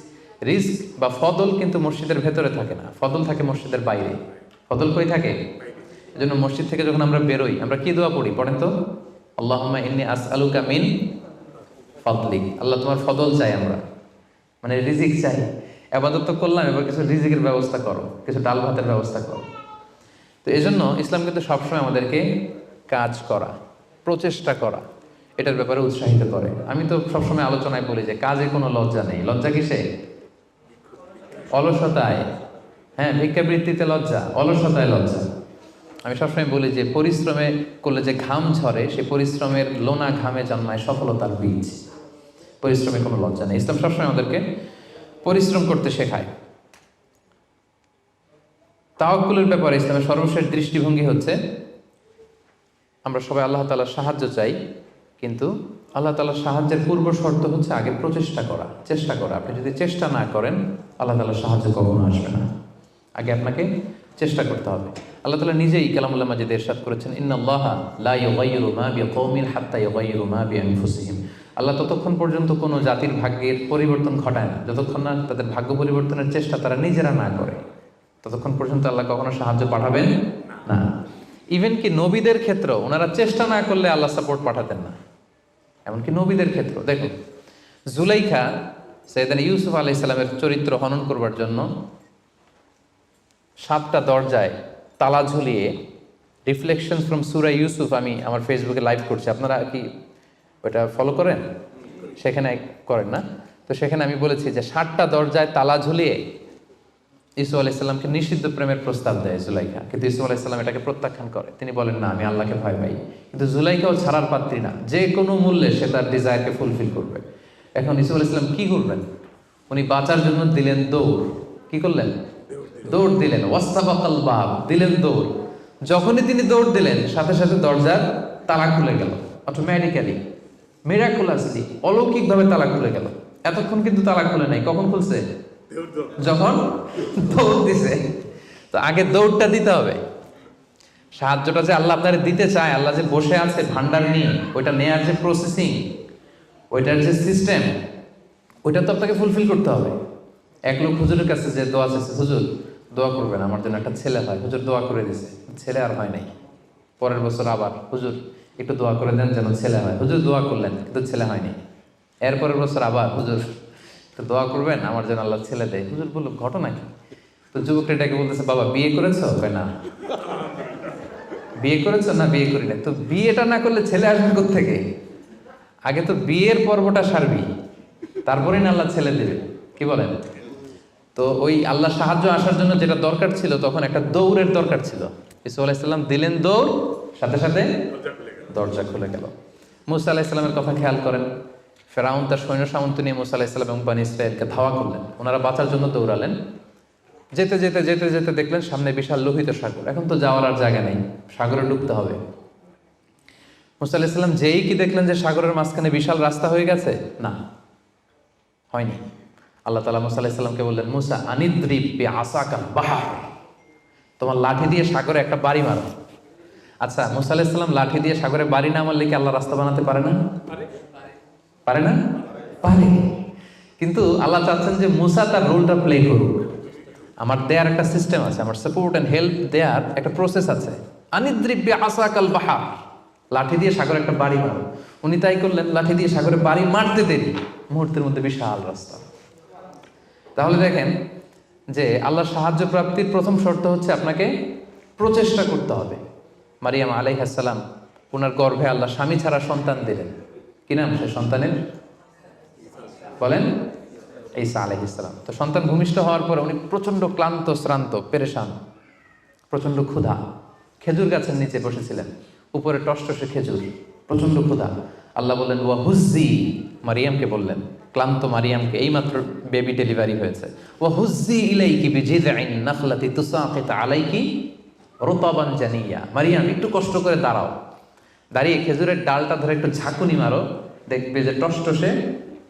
Speaker 1: রিস্ক বা ফদল কিন্তু মসজিদের ভেতরে থাকে না, ফদল থাকে মসজিদের বাইরে। ফদল কই থাকে? এজন্য মসজিদ থেকে যখন আমরা বেরোই আমরা কি দোয়া পড়ি? পড়েন তো, আল্লাহুম্মা ইন্নী আসআলুকা মিন ফাদলিক। আল্লাহ তোমার ফদল চাই আমরা, মানে রিজিক চাই। ইবাদত তো করলাম, এবার কিছু রিজিকের ব্যবস্থা করো, কিছু ডাল ভাতের ব্যবস্থা করো। তো এই জন্য ইসলাম কিন্তু সবসময় আমাদেরকে কাজ করা, প্রচেষ্টা করা, এটার ব্যাপারে উৎসাহিত করে। আমি তো সবসময় আলোচনায় বলি যে কাজে কোনো লজ্জা নেই। লজ্জা কিসে? অলসতায়। হ্যাঁ, ভিক্ষাবৃত্তিতে লজ্জা, অলসতায় লজ্জা। আমি সবসময় বলি যে পরিশ্রমে করলে যে ঘাম ঝরে, সে পরিশ্রমের লোনা ঘামে জন্মায় সফলতার বীজ। পরিশ্রমে কোনো লজ্জা নেই। ইসলাম সবসময় আমাদেরকে পরিশ্রম করতে শেখায়। তাওয়াক্কুলের ব্যাপারে ইসলামের সর্বশেষ দৃষ্টিভঙ্গি হচ্ছে আমরা সবাই আল্লাহ তাআলার সাহায্য চাই, কিন্তু আল্লাহ তাআলার সাহায্যের পূর্ব শর্ত হচ্ছে আগে প্রচেষ্টা করা, চেষ্টা করা। আপনি যদি চেষ্টা না করেন আল্লাহ তাআলার সাহায্য কখনো আসবে না। আগে আপনাকে চেষ্টা করতে হবে। আল্লাহ তাআলা নিজেই কালামুল্লাহ মাজিদে ইরশাদ করেছেন, ইন্নাল্লাহা লা ইউগাইয়িরু মা বিকওমিন হাত্তা ইউগাইয়িরু মা বিআনফুসিহিম। আল্লাহ ততক্ষণ পর্যন্ত কোনো জাতির ভাগ্যের পরিবর্তন ঘটায় না যতক্ষণ না তাদের ভাগ্য পরিবর্তনের চেষ্টা তারা নিজেরা না করে, ততক্ষণ পর্যন্ত আল্লাহ কখনো সাহায্য পাঠাবেন না। ইভেন কি নবীদের ক্ষেত্রে ওনারা চেষ্টা না করলে আল্লাহ সাপোর্ট পাঠাতেন না। এমনকি নবীদের ক্ষেত্রে দেখুন, জুলাইখা সাইয়েদনা ইউসুফ আলাইহিস সালামের চরিত্র হনন করবার জন্য 7টা দরজায় তালা ঝুলিয়ে, রিফ্লেকশন ফ্রম সূরা ইউসুফ আমি আমার ফেসবুকে লাইভ করছি, আপনারা কি ওটা ফলো করেন? সেখানে করেন না? তো সেখানে আমি বলেছি যে 7টা দরজায় তালা ঝুলিয়ে ইউসুফ আলাইহিস সালামকে নিষিদ্ধ প্রেমের প্রস্তাব দেয় জুলাইখা, কিন্তু ইউসুফ আলাইহিস সালাম এটাকে প্রত্যাখ্যান করে। তিনি বলেন না, আমি আল্লাহকে ভয় পাই। কিন্তু জুলাইখাও ছাড়ার পাত্রী না, যে কোনো মূল্যে সে তার ডিজায়ারকে ফুলফিল করবে। এখন ইউসুফ আলাইহিস সালাম কি করবেন? উনি বাঁচার জন্য দিলেন দৌড়। কি করলেন? দৌড় দিলেন। ওয়াস্তাবাকাল বাব, দিলেন দৌড়। যখনই তিনি দৌড় দিলেন সাথে সাথে দরজার তালা খুলে গেল, অটোমেটিক্যালি, মিরাকুলাসলি, অলৌকিকভাবে তালা খুলে গেল। এতক্ষণ কিন্তু তালা খুলে নাই। কখন খুলছে? যখন দৌড় দিছে। তো আগে দৌড়টা দিতে হবে। সাহায্যটা যে আল্লাহ আপনারে দিতে চায়, আল্লাহ যে বসে আছে ভান্ডার নিয়ে, ওইটা নেয়ার যে প্রসেসিং, ওইটার যে সিস্টেম, ওইটা তো আপনাকে ফুলফিল করতে হবে। এক লোক হুজুরের কাছে যে দোয়া চাইছে, হুজুর দোয়া করবেন আমার জন্য একটা ছেলে হয়। হুজুর দোয়া করে দিছে, ছেলে আর হয় নাই। পরের বছর আবার, হুজুর একটু দোয়া করে দেন যেন ছেলে হয়। হুজুর দোয়া করলেন কিন্তু ছেলে হয়নি। এরপরের বছর আবার, হুজুর তো দোয়া করবেন আমার যেন আল্লাহ ছেলে দেয়। হুজুর বলল ঘটনা কি? তো যুবকটা এটাকে বলতেছে, বাবা বিয়ে করেছো? কয় না। বিয়ে করেছো? না বিয়ে করি না। তো বিয়েটা না করলে ছেলে আসবে কোত্থেকে? আগে তো বিয়ের পর্বটা সারবি, তারপরেই না আল্লাহ ছেলে দেবে। কি বলেন? তো ওই আল্লাহ সাহায্য আসার জন্য যেটা দরকার ছিল, তখন একটা দৌড়ের দরকার ছিল। ইসু আলাইহিস সালাম দিলেন দৌড়, সাথে সাথে দরজা খুলে গেল। মুসা আলাইহিস সালামের কথা খেয়াল করেন। ফেরাউন তার সৈন্য সামন্ত নিয়ে মুসা আলাইহিস সালাম এবং বনী ইসরাঈলকে ধাওয়া করলেন। ওনারা বাঁচার জন্য দৌড়ালেন। যেতে যেতে যেতে যেতে দেখলেন সামনে বিশাল লোহিত সাগর। এখন তো যাওয়ার আর জায়গা নেই, সাগরে ডুবতে হবে। মুসা আলাইহিস সালাম যেই কি দেখলেন যে সাগরের মাঝখানে বিশাল রাস্তা হয়ে গেছে, না, হয়নি। আল্লাহ তাআলা মুসা আলাইহিস সালামকে বললেন, মুসা আনিদ্রিব বিআসাকাল বাহর, তোমার লাঠি দিয়ে সাগরে একটা বাড়ি মারো। আচ্ছা, মুসা আলাইহিস সালাম লাঠি দিয়ে সাগরে বাড়ি না মারলে কি আল্লাহ রাস্তা বানাতে পারে না? পারে না? পারে। কিন্তু আল্লাহ চাচ্ছেন যে মুসা তার রোলটা প্লে করুক। আমার দেয়ার একটা সিস্টেম আছে, আমার সাপোর্ট এন্ড হেল্প দেয়ার একটা প্রসেস আছে। আনিদ্রিব বিআসাকাল বাহর, লাঠি দিয়ে সাগরে একটা বাড়ি মারো। উনি তাই করলেন, লাঠি দিয়ে সাগরে বাড়ি মারতে দেরি, মুহূর্তের মধ্যে বিশাল রাস্তা। তাহলে দেখেন যে আল্লাহর সাহায্য প্রাপ্তির প্রথম শর্ত হচ্ছে আপনাকে প্রচেষ্টা করতে হবে। মারিয়াম আলাইহিস সালাম, ওনার গর্ভে আল্লাহ স্বামী ছাড়া সন্তান দিলেন। কি নাম সে সন্তানের? বলেন, ঈসা আলাইহিস সালাম। তো সন্তান ভূমিষ্ঠ হওয়ার পর উনি প্রচন্ড ক্লান্ত, শ্রান্ত, পেরেশান, প্রচন্ড ক্ষুধা। খেজুর গাছের নিচে বসেছিলেন, উপরে টসটসে খেজুর, প্রচন্ড ক্ষুধা। আল্লাহ বললেন ওয়া হুজ্জি, মারিয়ামকে বললেন, ক্লান্ত মারিয়ামকে, এইমাত্র বেবি ডেলিভারি হয়েছে, ওয়া হুজ্জি ইলাইকি বিজিযআইন নাখলাতি তুসাকিত আলাইকি রুতাবান জানিয়া। মারিয়াম একটু কষ্ট করে দাঁড়াও, দাঁড়িয়ে খেজুরের ডালটা ধরে একটু ঝাঁকুনি মারো, দেখবে যে টসটসে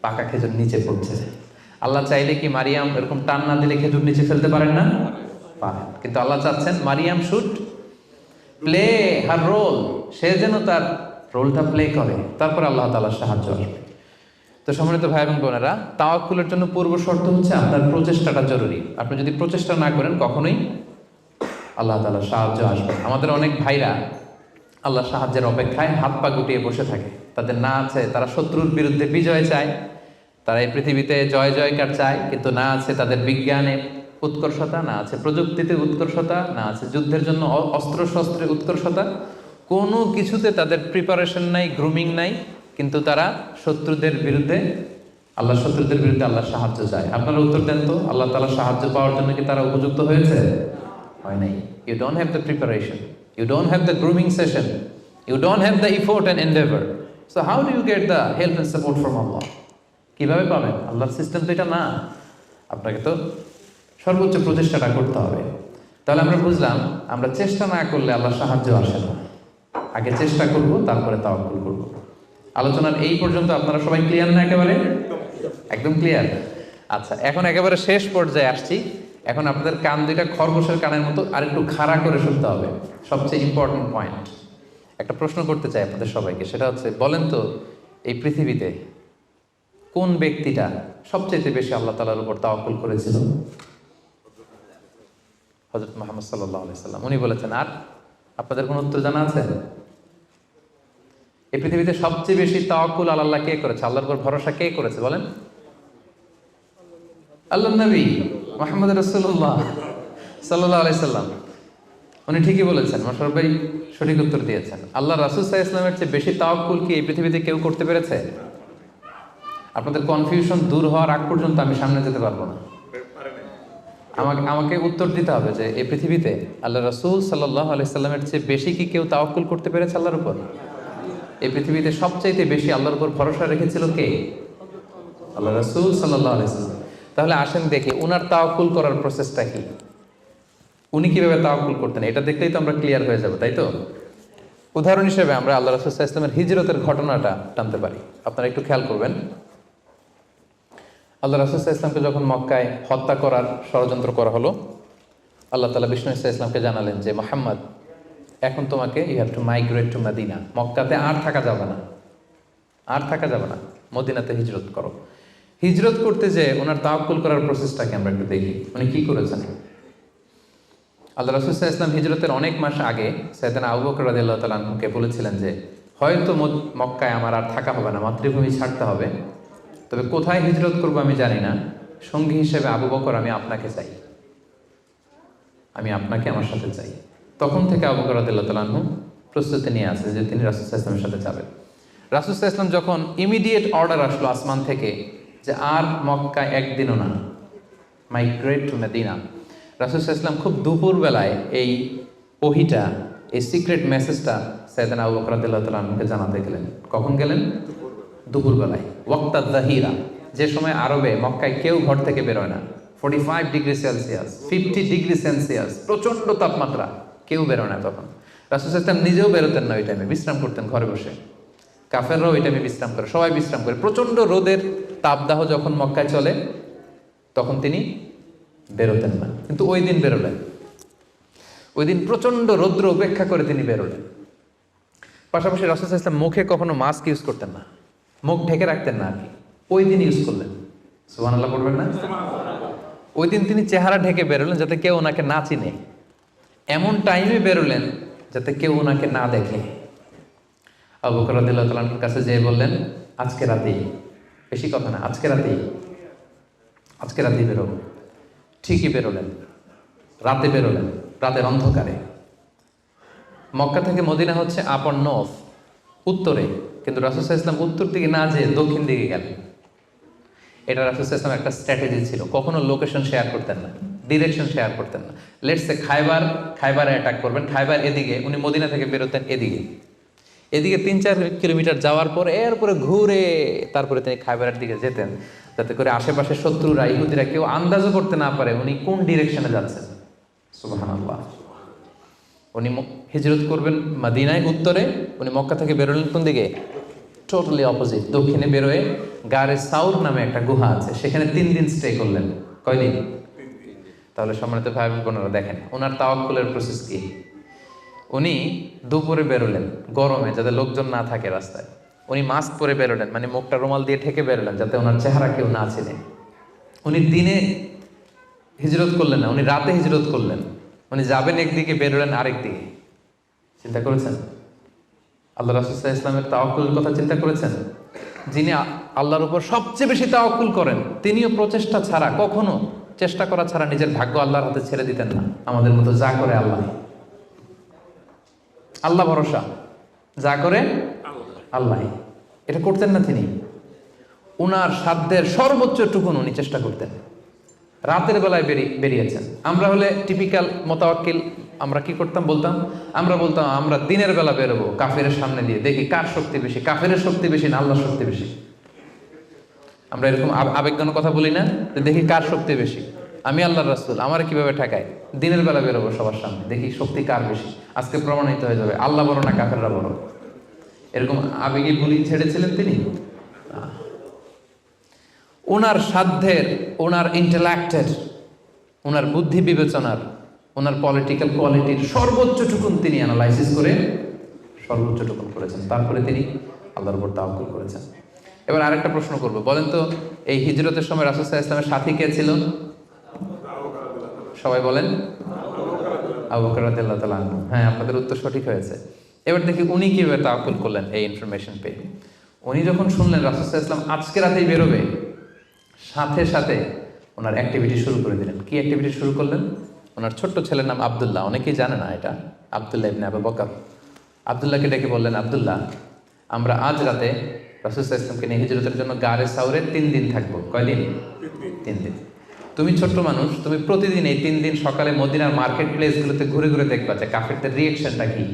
Speaker 1: পাকা খেজুর নিচে পড়ছে। আল্লাহ চাইলে কি মারিয়াম এরকম টান না দিলে খেজুর নিচে ফেলতে পারেন না? পারেন। কিন্তু আল্লাহ চাচ্ছেন Mariyam should play her role, সে যেন তার রোলটা প্লে করে, তারপর আল্লাহ তাআলার সাহায্য আসবে। তো সম্মানিত ভাই এবং বোনেরা, তাওয়াক্কুলের জন্য পূর্ব শর্ত হচ্ছে আপনার প্রচেষ্টাটা জরুরি। আপনি যদি প্রচেষ্টা না করেন কখনোই আল্লাহ তাআলার সাহায্য আসবে। আমাদের অনেক ভাইরা আল্লাহর সাহায্যের অপেক্ষায় হাত পা গুটিয়ে বসে থাকে। তাদের না আছে তারা শত্রুর বিরুদ্ধে বিজয় চায়, তারা এই পৃথিবীতে জয় জয়কার চায়, কিন্তু না আছে তাদের বিজ্ঞানে উৎকর্ষতা, না আছে প্রযুক্তিতে উৎকর্ষতা, না আছে যুদ্ধের জন্য অস্ত্র শস্ত্রের উৎকর্ষতা, কোনো কিছুতে তাদের প্রিপারেশন নাই, গ্রুমিং নাই, কিন্তু তারা শত্রুদের বিরুদ্ধে আল্লাহর আল্লাহর সাহায্য চায়। আপনারা উত্তর দেন তো, আল্লাহ তাআলার সাহায্য পাওয়ার জন্য কি তারা উপযুক্ত হয়েছে? হয় নাই। You don't have the preparation, you don't have the grooming session, you don't have the effort and endeavor, so how do you get the help and support from Allah? কিভাবে পাবেন? আল্লাহর সিস্টেম তো এটা না, আপনাকে তো সর্বোচ্চ প্রচেষ্টাটা করতে হবে। তাহলে আমরা বুঝলাম, আমরা চেষ্টা না করলে আল্লাহর সাহায্য আসে না, আগে চেষ্টা করব তারপরে তাওয়াক্কুল করব। আলোচনার এই পর্যন্ত আপনারা সবাই ক্লিয়ার না? একেবারে একদম ক্লিয়ার। আচ্ছা, এখন একেবারে শেষ পর্যায়ে আসছি। এখন আপনাদের কান দুইটা খরগোশের কানের মতো আর একটু খাড়া করে শুনতে হবে, সবচেয়ে ইম্পর্টেন্ট পয়েন্ট। একটা প্রশ্ন করতে চাই আপনাদের সবাইকে, সেটা হচ্ছে, বলেন তো এই পৃথিবীতে কোন ব্যক্তিটা সবচেয়ে বেশি আল্লাহ তাআলার উপর তাওয়াক্কুল করেছিল? হযরত মুহাম্মদ সাল্লাল্লাহু আলাইহি সাল্লাম। উনি বলেছেন। আর আপনাদের কোনো উত্তর জানা আছে? এই পৃথিবীতে সবচেয়ে বেশি তাওয়াক্কুল আল্লাহ কে করেছে, আল্লাহর উপর ভরসা কে করেছে বলেন? আল্লাহর নবী মুহাম্মদ রাসূলুল্লাহ সাল্লাল্লাহু আলাইহি সাল্লাম। উনি ঠিকই বলেছেন, মোশাররফ ভাই সঠিক উত্তর দিয়েছেন। আল্লাহ রাসূল সাল্লাল্লাহু আলাইহি ওয়াসাল্লামের চেয়ে বেশি তাওয়াক্কুল কি এই পৃথিবীতে কেউ করতে পেরেছে? আপনাদের কনফিউশন দূর হওয়ার আগ পর্যন্ত আমি সামনে যেতে পারবো না। আমাকে উত্তর দিতে হবে যে এই পৃথিবীতে আল্লাহ রাসূল সাল্লাল্লাহু আলাইহি সাল্লামের চেয়ে বেশি কি কেউ তাওয়াক্কুল করতে পেরেছে আল্লাহর উপর? এই পৃথিবীতে সবচাইতে বেশি আল্লাহর উপর ভরসা রেখেছিল কে? আল্লাহ রাসূল সাল্লাল্লাহু আলাইহি সাল্লাম। তাহলে আসেন দেখি উনার তাওয়াক্কুল করার প্রসেসটা কি, উনি কিভাবে তাওয়াক্কুল করতেন, এটা দেখলেই তো আমরা ক্লিয়ার হয়ে যাব, তাই তো? উদাহরণ হিসেবে আমরা আল্লাহ রাসূল সাল্লাল্লাহু আলাইহি ওয়াসাল্লামের হিজরতের ঘটনাটা টানতে পারি। আপনারা একটু খেয়াল করবেন। আল্লাহ রাসূল সাল্লাল্লাহু আলাইহি ওয়াসাল্লামকে যখন মক্কায় হত্যা করার ষড়যন্ত্র করা হলো, আল্লাহ তাআলা বিষ্ণু সাল্লাল্লাহু আলাইহি ওয়াসাল্লামকে জানালেন যে, মুহাম্মদ, এখন তোমাকে you have to migrate to Medina. মক্কাতে আর থাকা যাবে না, আর থাকা যাবে না, মদিনাতে হিজরত করো। হিজরত করতে যে ওনার তাওয়াক্কুল করার প্রসেসটাকে আমরা একটু দেখি, উনি কি করেছেন। আল্লাহ রাসূল সাল্লাল্লাহু আলাইহি ওয়াসাল্লাম হিজরতের অনেক মাস আগে সাইয়েদনা আবু বকর রাদিয়াল্লাহু তাআলা আনহুকে বলেছিলেন যে, হয়তো মক্কায় আমার আর থাকা হবে না, মাতৃভূমি ছাড়তে হবে, তবে কোথায় হিজরত করবো আমি জানি না, সঙ্গী হিসেবে আবু বকর আমি আপনাকে চাই, আমি আপনাকে আমার সাথে চাই। তখন থেকে আবু বকর রাদিয়াল্লাহু তাআলা আনহু প্রস্তুতি নিয়ে আছে যে তিনি রাসূল সাল্লাল্লাহু আলাইহি ওয়াসাল্লামের সাথে যাবেন। রাসূল সাল্লাল্লাহু আলাইহি ওয়াসাল্লাম যখন ইমিডিয়েট অর্ডার আসলো আসমান থেকে যে আর মক্কায় একদিনও না, মাইগ্রেট টু মদিনা, রাসূল সাল্লাল্লাহু আলাইহি ওয়াসাল্লাম খুব দুপুরবেলায় এই ওহীটা, এই সিক্রেট মেসেজটা সাইয়েদনা আবু বকর রাদিয়াল্লাহু তাআলা আনহুকে জানাতে গেলেন। কখন গেলেন? দুপুরবেলায়, ওয়াক্তাদ যাহিরা, যে সময় আরবে মক্কায় কেউ ঘর থেকে বেরোয় না। 45 ডিগ্রি সেলসিয়াস, 50 ডিগ্রি সেলসিয়াস, প্রচন্ড তাপমাত্রা, কেউ বেরোয় না তখন। রাসূল সাল্লাল্লাহু আলাইহি ওয়াসাল্লাম নিজেও বেরোতেন না ওই টাইমে, বিশ্রাম করতেন ঘরে বসে। কাফেররাও ওই টাইমে বিশ্রাম করে, সবাই বিশ্রাম করে। প্রচন্ড রোদের তাপদাহ যখন মক্কায় চলে তখন তিনি বেরোতেন না, কিন্তু ওই দিন বেরোলেন। ওই দিন প্রচন্ড রৌদ্র উপেক্ষা করে তিনি বেরোলেন। পাশাপাশি রাসূল সাল্লাল্লাহু আলাইহি ওয়াসাল্লাম মুখে কখনো মাস্ক ইউজ করতেন না, মুখ ঢেকে রাখতেন না আর কি, ওই দিন ইউজ করলেন। সুবহানাল্লাহ পড়বেন না? ওই দিন তিনি চেহারা ঢেকে বেরোলেন যাতে কেউ ওনাকে না চিনে, এমন টাইমে বেরোলেন যাতে কেউ ওনাকে না দেখে। আবু বকর রাদিয়াল্লাহু তাআলার কাছে যেয়ে বললেন, আজকে রাতেই, বেশি কথা না, আজকে রাতেই বেরোবো। ঠিকই বেরোলেন, রাতে বেরোলেন, রাতের অন্ধকারে। মক্কা থেকে মদিনা হচ্ছে আপ অন নর্থ, উত্তরে, কিন্তু রাসূল সাল্লাল্লাহু আলাইহি ওয়াসাল্লাম উত্তর দিকে না যেয়ে দক্ষিণ দিকে গেলেন। এটা রাসূল সাল্লাল্লাহু আলাইহি ওয়াসাল্লামের একটা স্ট্র্যাটেজি ছিল, কখনো লোকেশন শেয়ার করতেন না, ডিরেকশন শেয়ার করতেন না। লেটস সে খায়বারে অ্যাটাক করবেন, খায়বার এদিকে, উনি মদিনা থেকে বেরোতেন এদিকে 3-4 কিলোমিটার যাওয়ার পর এরপরে ঘুরে তারপরে তিনি খায়বারের দিকে যেতেন, যাতে করে আশেপাশে শত্রুরা, ইহুদিরা কেউ আন্দাজও করতে না পারে উনি কোন ডিরেকশনে যাচ্ছেন। সুবহানাল্লাহ। উনি হিজরত করবেন মদিনায় উত্তরে, উনি মক্কা থেকে বেরোলেন কোন দিকে? টোটালি অপোজিট, দক্ষিণে বেরোয় গারে সাউর নামে একটা গুহা আছে, সেখানে 3 দিন স্টে করলেন। কয়দিন? তাহলে সম্মানিত ভাই বোনেরা দেখেন ওনার তাওয়াক্কুলের প্রসেস কি। উনি দুপুরে বেরোলেন গরমে, যাতে লোকজন না থাকে রাস্তায়। উনি মাস্ক পরে বেরোলেন, মানে মুখটা রুমাল দিয়ে ঢেকে বেরোলেন যাতে ওনার চেহারা কেউ না চেনে। উনি দিনে হিজরত করলেন না, উনি রাতে হিজরত করলেন। উনি যাবেন একদিকে, বেরোলেন আরেক দিকে। চিন্তা করেছেন আল্লাহ রাসূল সাল্লাল্লাহু আলাইহি ওয়াসাল্লামের তাওয়াক্কুলের কথা? চিন্তা করেছেন? যিনি আল্লাহর উপর সবচেয়ে বেশি তাওয়াক্কুল করেন, তিনিও প্রচেষ্টা ছাড়া, কখনো চেষ্টা করা ছাড়া নিজের ভাগ্য আল্লাহর হাতে ছেড়ে দিতেন না। আমাদের মতো যা করে আল্লাহ, আল্লাহ ভরসা, যা করে আল্লাহ, এটা করতেন না তিনি। উনার সাধ্যের সর্বোচ্চ টুকুন উনি চেষ্টা করতেন। রাতের বেলায় বেরিয়েছেন। আমরা হলে টিপিক্যাল মোতাওয়াক্কিল, আমরা কি করতাম? আমরা বলতাম আমরা দিনের বেলা বেরোবো কাফেরের সামনে দিয়ে, দেখি কার শক্তি বেশি, কাফেরের শক্তি বেশি না আল্লাহর শক্তি বেশি। আমরা এরকম আবেগঘন কথা বলি না, যে দেখি কার শক্তি বেশি, আমি আল্লাহর রাসূল, আমার কিভাবে ঠেকায়, দিনের বেলা বেরোবো সবার সামনে, দেখি শক্তি কার বেশি, আজকে প্রমাণিত হয়ে যাবে আল্লাহ বড় না কাফেররা বড়। এরকম আবেগী গুলি ছেড়েছিলেন তিনি। ওনার সাধ্যের, ওনার ইন্টেলেক্টের, ওনার বুদ্ধি বিবেচনার, ওনার পলিটিক্যাল কোয়ালিটির সর্বোচ্চ টুকুন তিনি অ্যানালাইসিস করে সর্বোচ্চ টুকুন করেছেন। তারপরে তিনি আল্লাহর উপর তাওয়াক্কুল করেছেন। এবার আরেকটা প্রশ্ন করব, বলেন তো এই হিজরতের সময় রাসূল সাল্লাল্লাহু আলাইহি ওয়াসাল্লামের সাথী কে ছিল? সবাই বলেন আবু বকর রাদিয়াল্লাহু তাআলা আনহু। হ্যাঁ, আপনাদের উত্তর সঠিক হয়েছে। এবার দেখি উনি কিভাবে তাওয়াক্কুল করলেন এই ইনফরমেশন পেয়ে। উনি যখন শুনলেন রাসূল সাল্লাল্লাহু আলাইহি ওয়াসাল্লাম আজকে রাতেই বেরোবে, সাথে সাথে ওনার অ্যাক্টিভিটি শুরু করে দিলেন। কি অ্যাক্টিভিটি শুরু করলেন? ওনার ছোট্ট ছেলের নাম আব্দুল্লাহ, অনেকেই জানে না এটা, আব্দুল্লাহ ইবনে আবু বকর। আব্দুল্লাহকে ডেকে বললেন, আব্দুল্লাহ, আমরা আজ রাতে রাসূল সাল্লাল্লাহু আলাইহি ওয়াসাল্লামকে নিয়ে হিজরতের জন্য গারে সাউরে 3 দিন থাকবো। কয়দিন? 3 দিন। তুমি ছোট্ট মানুষ, তুমি প্রতিদিন এই 3 দিন সকালে মদিনার মার্কেট প্লেসগুলোতে ঘুরে ঘুরে দেখবা যে কাফেরদের রিয়েকশনটা কি।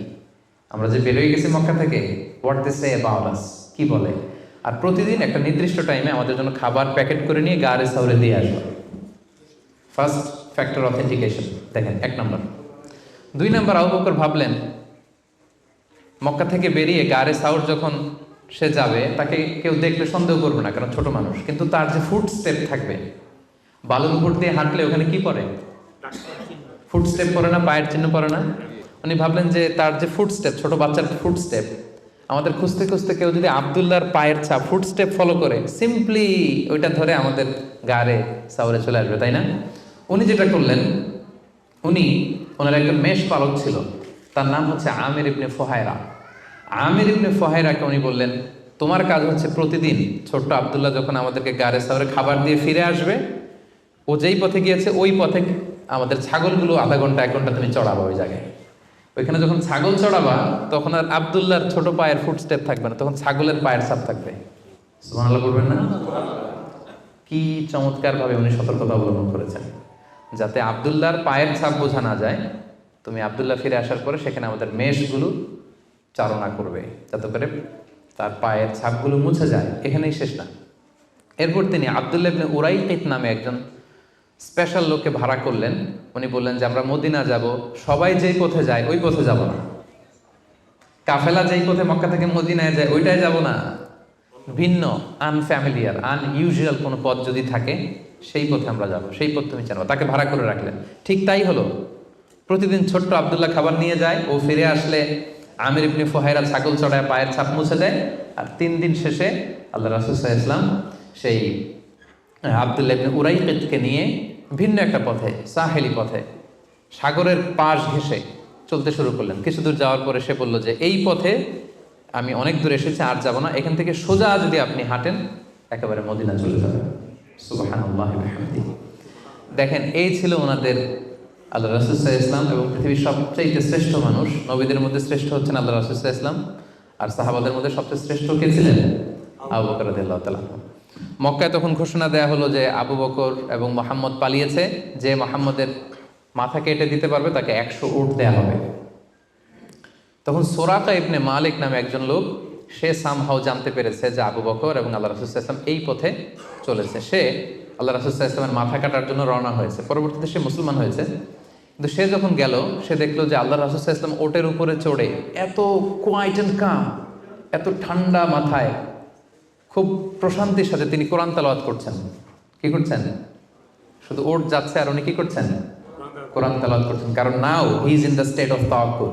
Speaker 1: আমরা যে বেরোয় গেছি মক্কা থেকে, what they say about us, কি বলে। আর প্রতিদিন একটা নির্দিষ্ট টাইমে আমাদের জন্য খাবার প্যাকেট করে নিয়ে গারে সাউরে দিয়ে আসবো। ফার্স্ট ফ্যাক্টর অথেন্টিকেশন দেখেন, 1 নম্বর। 2 নম্বর, আবু বকর ভাবলেন মক্কা থেকে বেরিয়ে গারে সাউর যখন সে যাবে, তাকে কেউ দেখলে সন্দেহ করবে না, কারণ ছোট মানুষ। কিন্তু তার যে ফুট স্টেপ থাকবে, বালুর উপর দিয়ে হাঁটলে ওখানে কি পড়ে? ফুট স্টেপ পড়ে না, পায়ের চিহ্ন পড়ে না। উনি ভাবলেন যে তার যে ফুট স্টেপ, ছোট বাচ্চার ফুট স্টেপ, আমাদের খুঁজতে খুঁজতে কেউ যদি আব্দুল্লাহর পায়ের ছাপ, ফুট স্টেপ ফলো করে, সিম্পলি ওইটা ধরে আমাদের গারে সাউরে চলে আসবে, তাই না? উনি যেটা করলেন, উনি ওনার একটা মেষ পালক ছিল, তার নাম হচ্ছে আমির ইবনে ফুহায়রা। আমির ইবনে ফুহায়রাকে উনি বললেন, তোমার কাজ হচ্ছে প্রতিদিন ছোট্ট আব্দুল্লাহ যখন আমাদেরকে গারে সাউরে খাবার দিয়ে ফিরে আসবে, ও যেই পথে গিয়েছে ওই পথে আমাদের ছাগলগুলো আধা ঘন্টা 1 ঘন্টা তুমি চড়াবা ওই জায়গায়। ওইখানে যখন ছাগল চড়াবা তখন আর আব্দুল্লাহর ছোট পায়ের ফুটস্টেপ থাকবে না, তখন ছাগলের পায়ের ছাপ থাকবে। সুবহানাল্লাহ বলবেন না? কি চমৎকার ভাবে উনি সতর্কতা অবলম্বন করেছেন, যাতে আব্দুল্লাহর পায়ের ছাপ বোঝা না যায়। তুমি আব্দুল্লাহ ফিরে আসার পরে সেখানে আমাদের মেষগুলো চারণা করবে, যাতে করে তার পায়ের ছাপগুলো মুছে যায়। এখানেই শেষ না। এরপর তিনি আব্দুল্লাহ ইবনে উরাইকিত নামে একজন স্পেশাল লোককে ভাড়া করলেন। উনি বললেন যে আমরা মদিনা যাব, সবাই যেই পথে যায় ওই পথে যাব না, কাফেলা যেই পথে মক্কা থেকে মদিনায় যায় ওইটাই যাব না, ভিন্ন আনফ্যামিলিয়ার আনইউজুয়াল কোনো পথ যদি থাকে সেই পথে আমরা যাব, সেই পথ তুমি জানো। তাকে ভাড়া করে রাখলেন। ঠিক তাই হলো। প্রতিদিন ছোট্ট আব্দুল্লাহ খাবার নিয়ে যায়, ও ফিরে আসলে আমির ইবনে ফুহায়রা ছাগল চড়ায় পায়ের ছাপ মুছে দেয়। আর 3 দিন শেষে আল্লাহ রাসূল সাল্লাল্লাহু আলাইহি ওয়াসাল্লাম সেই আব্দুল্লাহ ইবনে উরাইকিতকে নিয়ে ভিন্ন একটা পথে, সাহেলি পথে, সাগরের পাশ ঘেঁষে চলতে শুরু করলেন। কিছু দূর যাওয়ার পরে সে বলল যে এই পথে আমি অনেক দূর এসেছি, আর যাব না, এখান থেকে সোজা যদি আপনি হাঁটেন একেবারে মদিনা চলে যাবেন। সুবহানাল্লাহ ওয়া বিহামদিহি। দেখেন, এই ছিল ওনাদের আল্লাহ রাসূল সাল্লাল্লাহু আলাইহি ওয়াসাল্লাম, এবং পৃথিবীর সবচেয়ে শ্রেষ্ঠ মানুষ, নবীদের মধ্যে শ্রেষ্ঠ হচ্ছেন আল্লাহ রাসূল সাল্লাল্লাহু আলাইহি ওয়াসাল্লাম, আর সাহাবাদের মধ্যে সবচেয়ে শ্রেষ্ঠ কে ছিলেন? আবু বকর রাদিয়াল্লাহু তাআলা। মক্কায় তখন ঘোষণা দেয়া হলো যে আবু বকর এবং মুহাম্মদ পালিয়েছে, যে মুহাম্মদের মাথা কেটে দিতে পারবে তাকে 100 উট দেয়া হবে। তখন সুরাকা ইবনে মালিক নামে একজন লোক, সে সামহাও জানতে পেরেছে যে আবু বকর এবং আল্লাহ রাসূল সাল্লাল্লাহু আলাইহি ওয়াসাল্লাম এই পথে চলেছে। সে আল্লাহ রাসূল সাল্লাল্লাহু আলাইহি ওয়াসাল্লামের মাথা কাটার জন্য রওনা হয়েছে। পরবর্তীতে সে মুসলমান হয়েছে। কিন্তু সে যখন গেল, সে দেখলো যে আল্লাহ রাসূল সাল্লাল্লাহু আলাইহি ওয়াসাল্লাম ওটের উপরে চড়ে এত কোয়াইট এন্ড কাম, এত ঠান্ডা মাথায়, খুব প্রশান্তির সাথে তিনি কোরআন তেলাওয়াত করছেন। কি করছেন? শুধু ওট যাচ্ছে আর উনি কি করছেন? কোরআন তেলাওয়াত করছেন। কারণ now he is in the state of তাওয়াক্কুল।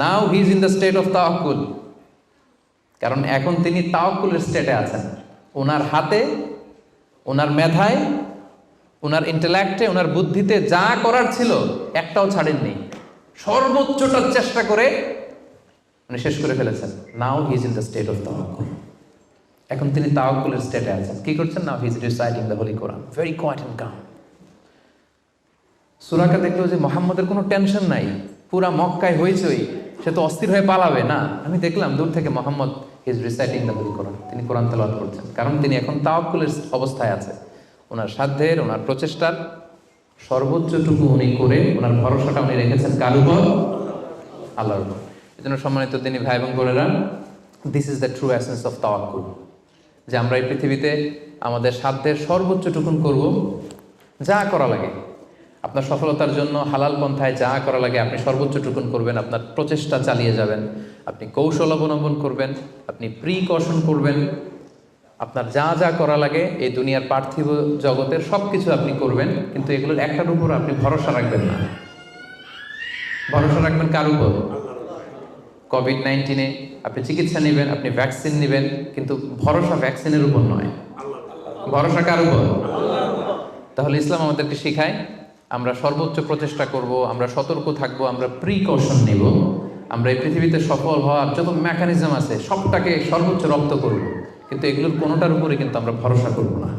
Speaker 1: Now he is in the state of তাওয়াক্কুল, কারণ এখন তিনি তাওয়াক্কুলের স্টেটে আছেন। ওনার হাতে, ওনার মেধায়, ওনার ইন্টেলেক্টে, ওনার বুদ্ধিতে যা করার ছিল একটাও ছাড়েননি, সর্বোচ্চটা চেষ্টা করে উনি শেষ করে ফেলেছেন। Now he is in the state of তাওয়াক্কুল, এখন তিনি তাওয়াক্কুলের স্টেটে আছেন। কি করছেন? Now he is reciting the holy Quran, very quiet and calm. সূরাকে দেখলো যে মুহাম্মদের কোনো টেনশন নাই, পুরা মক্কায় হইচই, সে তো অস্থির হয়ে পালাবে না। আমি দেখলাম দূর থেকে Muhammad is reciting the holy Quran, তিনি কোরআন তেলাওয়াত করছেন, কারণ তিনি এখন তাওয়াক্কুলের অবস্থায় আছে। ওনার সাধ্যের, ওনার প্রচেষ্টার সর্বোচ্চটুকু উনি করে ওনার ভরসাটা উনি রেখেছেন কার উপর? আল্লাহর উপর। এই জন্য সম্মানিত তিনি ভাই এবং বোনেরা, this is the true essence of তাওয়াক্কুল, যে আমরা এই পৃথিবীতে আমাদের সাধ্যের সর্বোচ্চটুকুন করব, যা করা লাগে আপনার সফলতার জন্য হালাল পন্থায় যা করা লাগে আপনি সর্বোচ্চটুকুন করবেন, আপনার প্রচেষ্টা চালিয়ে যাবেন, আপনি কৌশল অবলম্বন করবেন, আপনি প্রিকশন করবেন, আপনার যা যা করা লাগে এই দুনিয়ার পার্থিব জগতের সব কিছু আপনি করবেন, কিন্তু এগুলোর একটার উপর আপনি ভরসা রাখবেন না। ভরসা রাখবেন কার উপর? কোভিড-19 আপনি চিকিৎসা নেবেন, আপনি ভ্যাকসিন নেবেন, কিন্তু ভরসা ভ্যাকসিনের উপর নয়, ভরসা কার উপর? তাহলে ইসলাম আমাদেরকে শেখায় আমরা সর্বোচ্চ প্রচেষ্টা করব, আমরা সতর্ক থাকব, আমরা প্রিকশন নেব, আমরা এই পৃথিবীতে সফল হওয়ার যত মেকানিজম আছে সবটাকে সর্বোচ্চ রপ্ত করব, কিন্তু এগুলোর কোনোটার উপরে কিন্তু আমরা ভরসা করব না।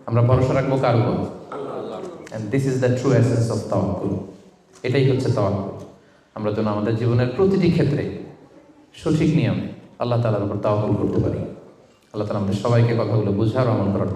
Speaker 1: আমরা ভরসা রাখবো কার উপর? And this is the true essence of তাওয়াক্কুল। এটাই হচ্ছে তাওয়াক্কুল। আমরা যেন আমাদের জীবনের প্রতিটি ক্ষেত্রে সঠিক নিয়মে আল্লাহ তাআলার উপর তাওয়াক্কুল করতে পারি। আল্লাহ তাআলা আমাদের সবাইকে কথাগুলো বুঝার ও আমল করার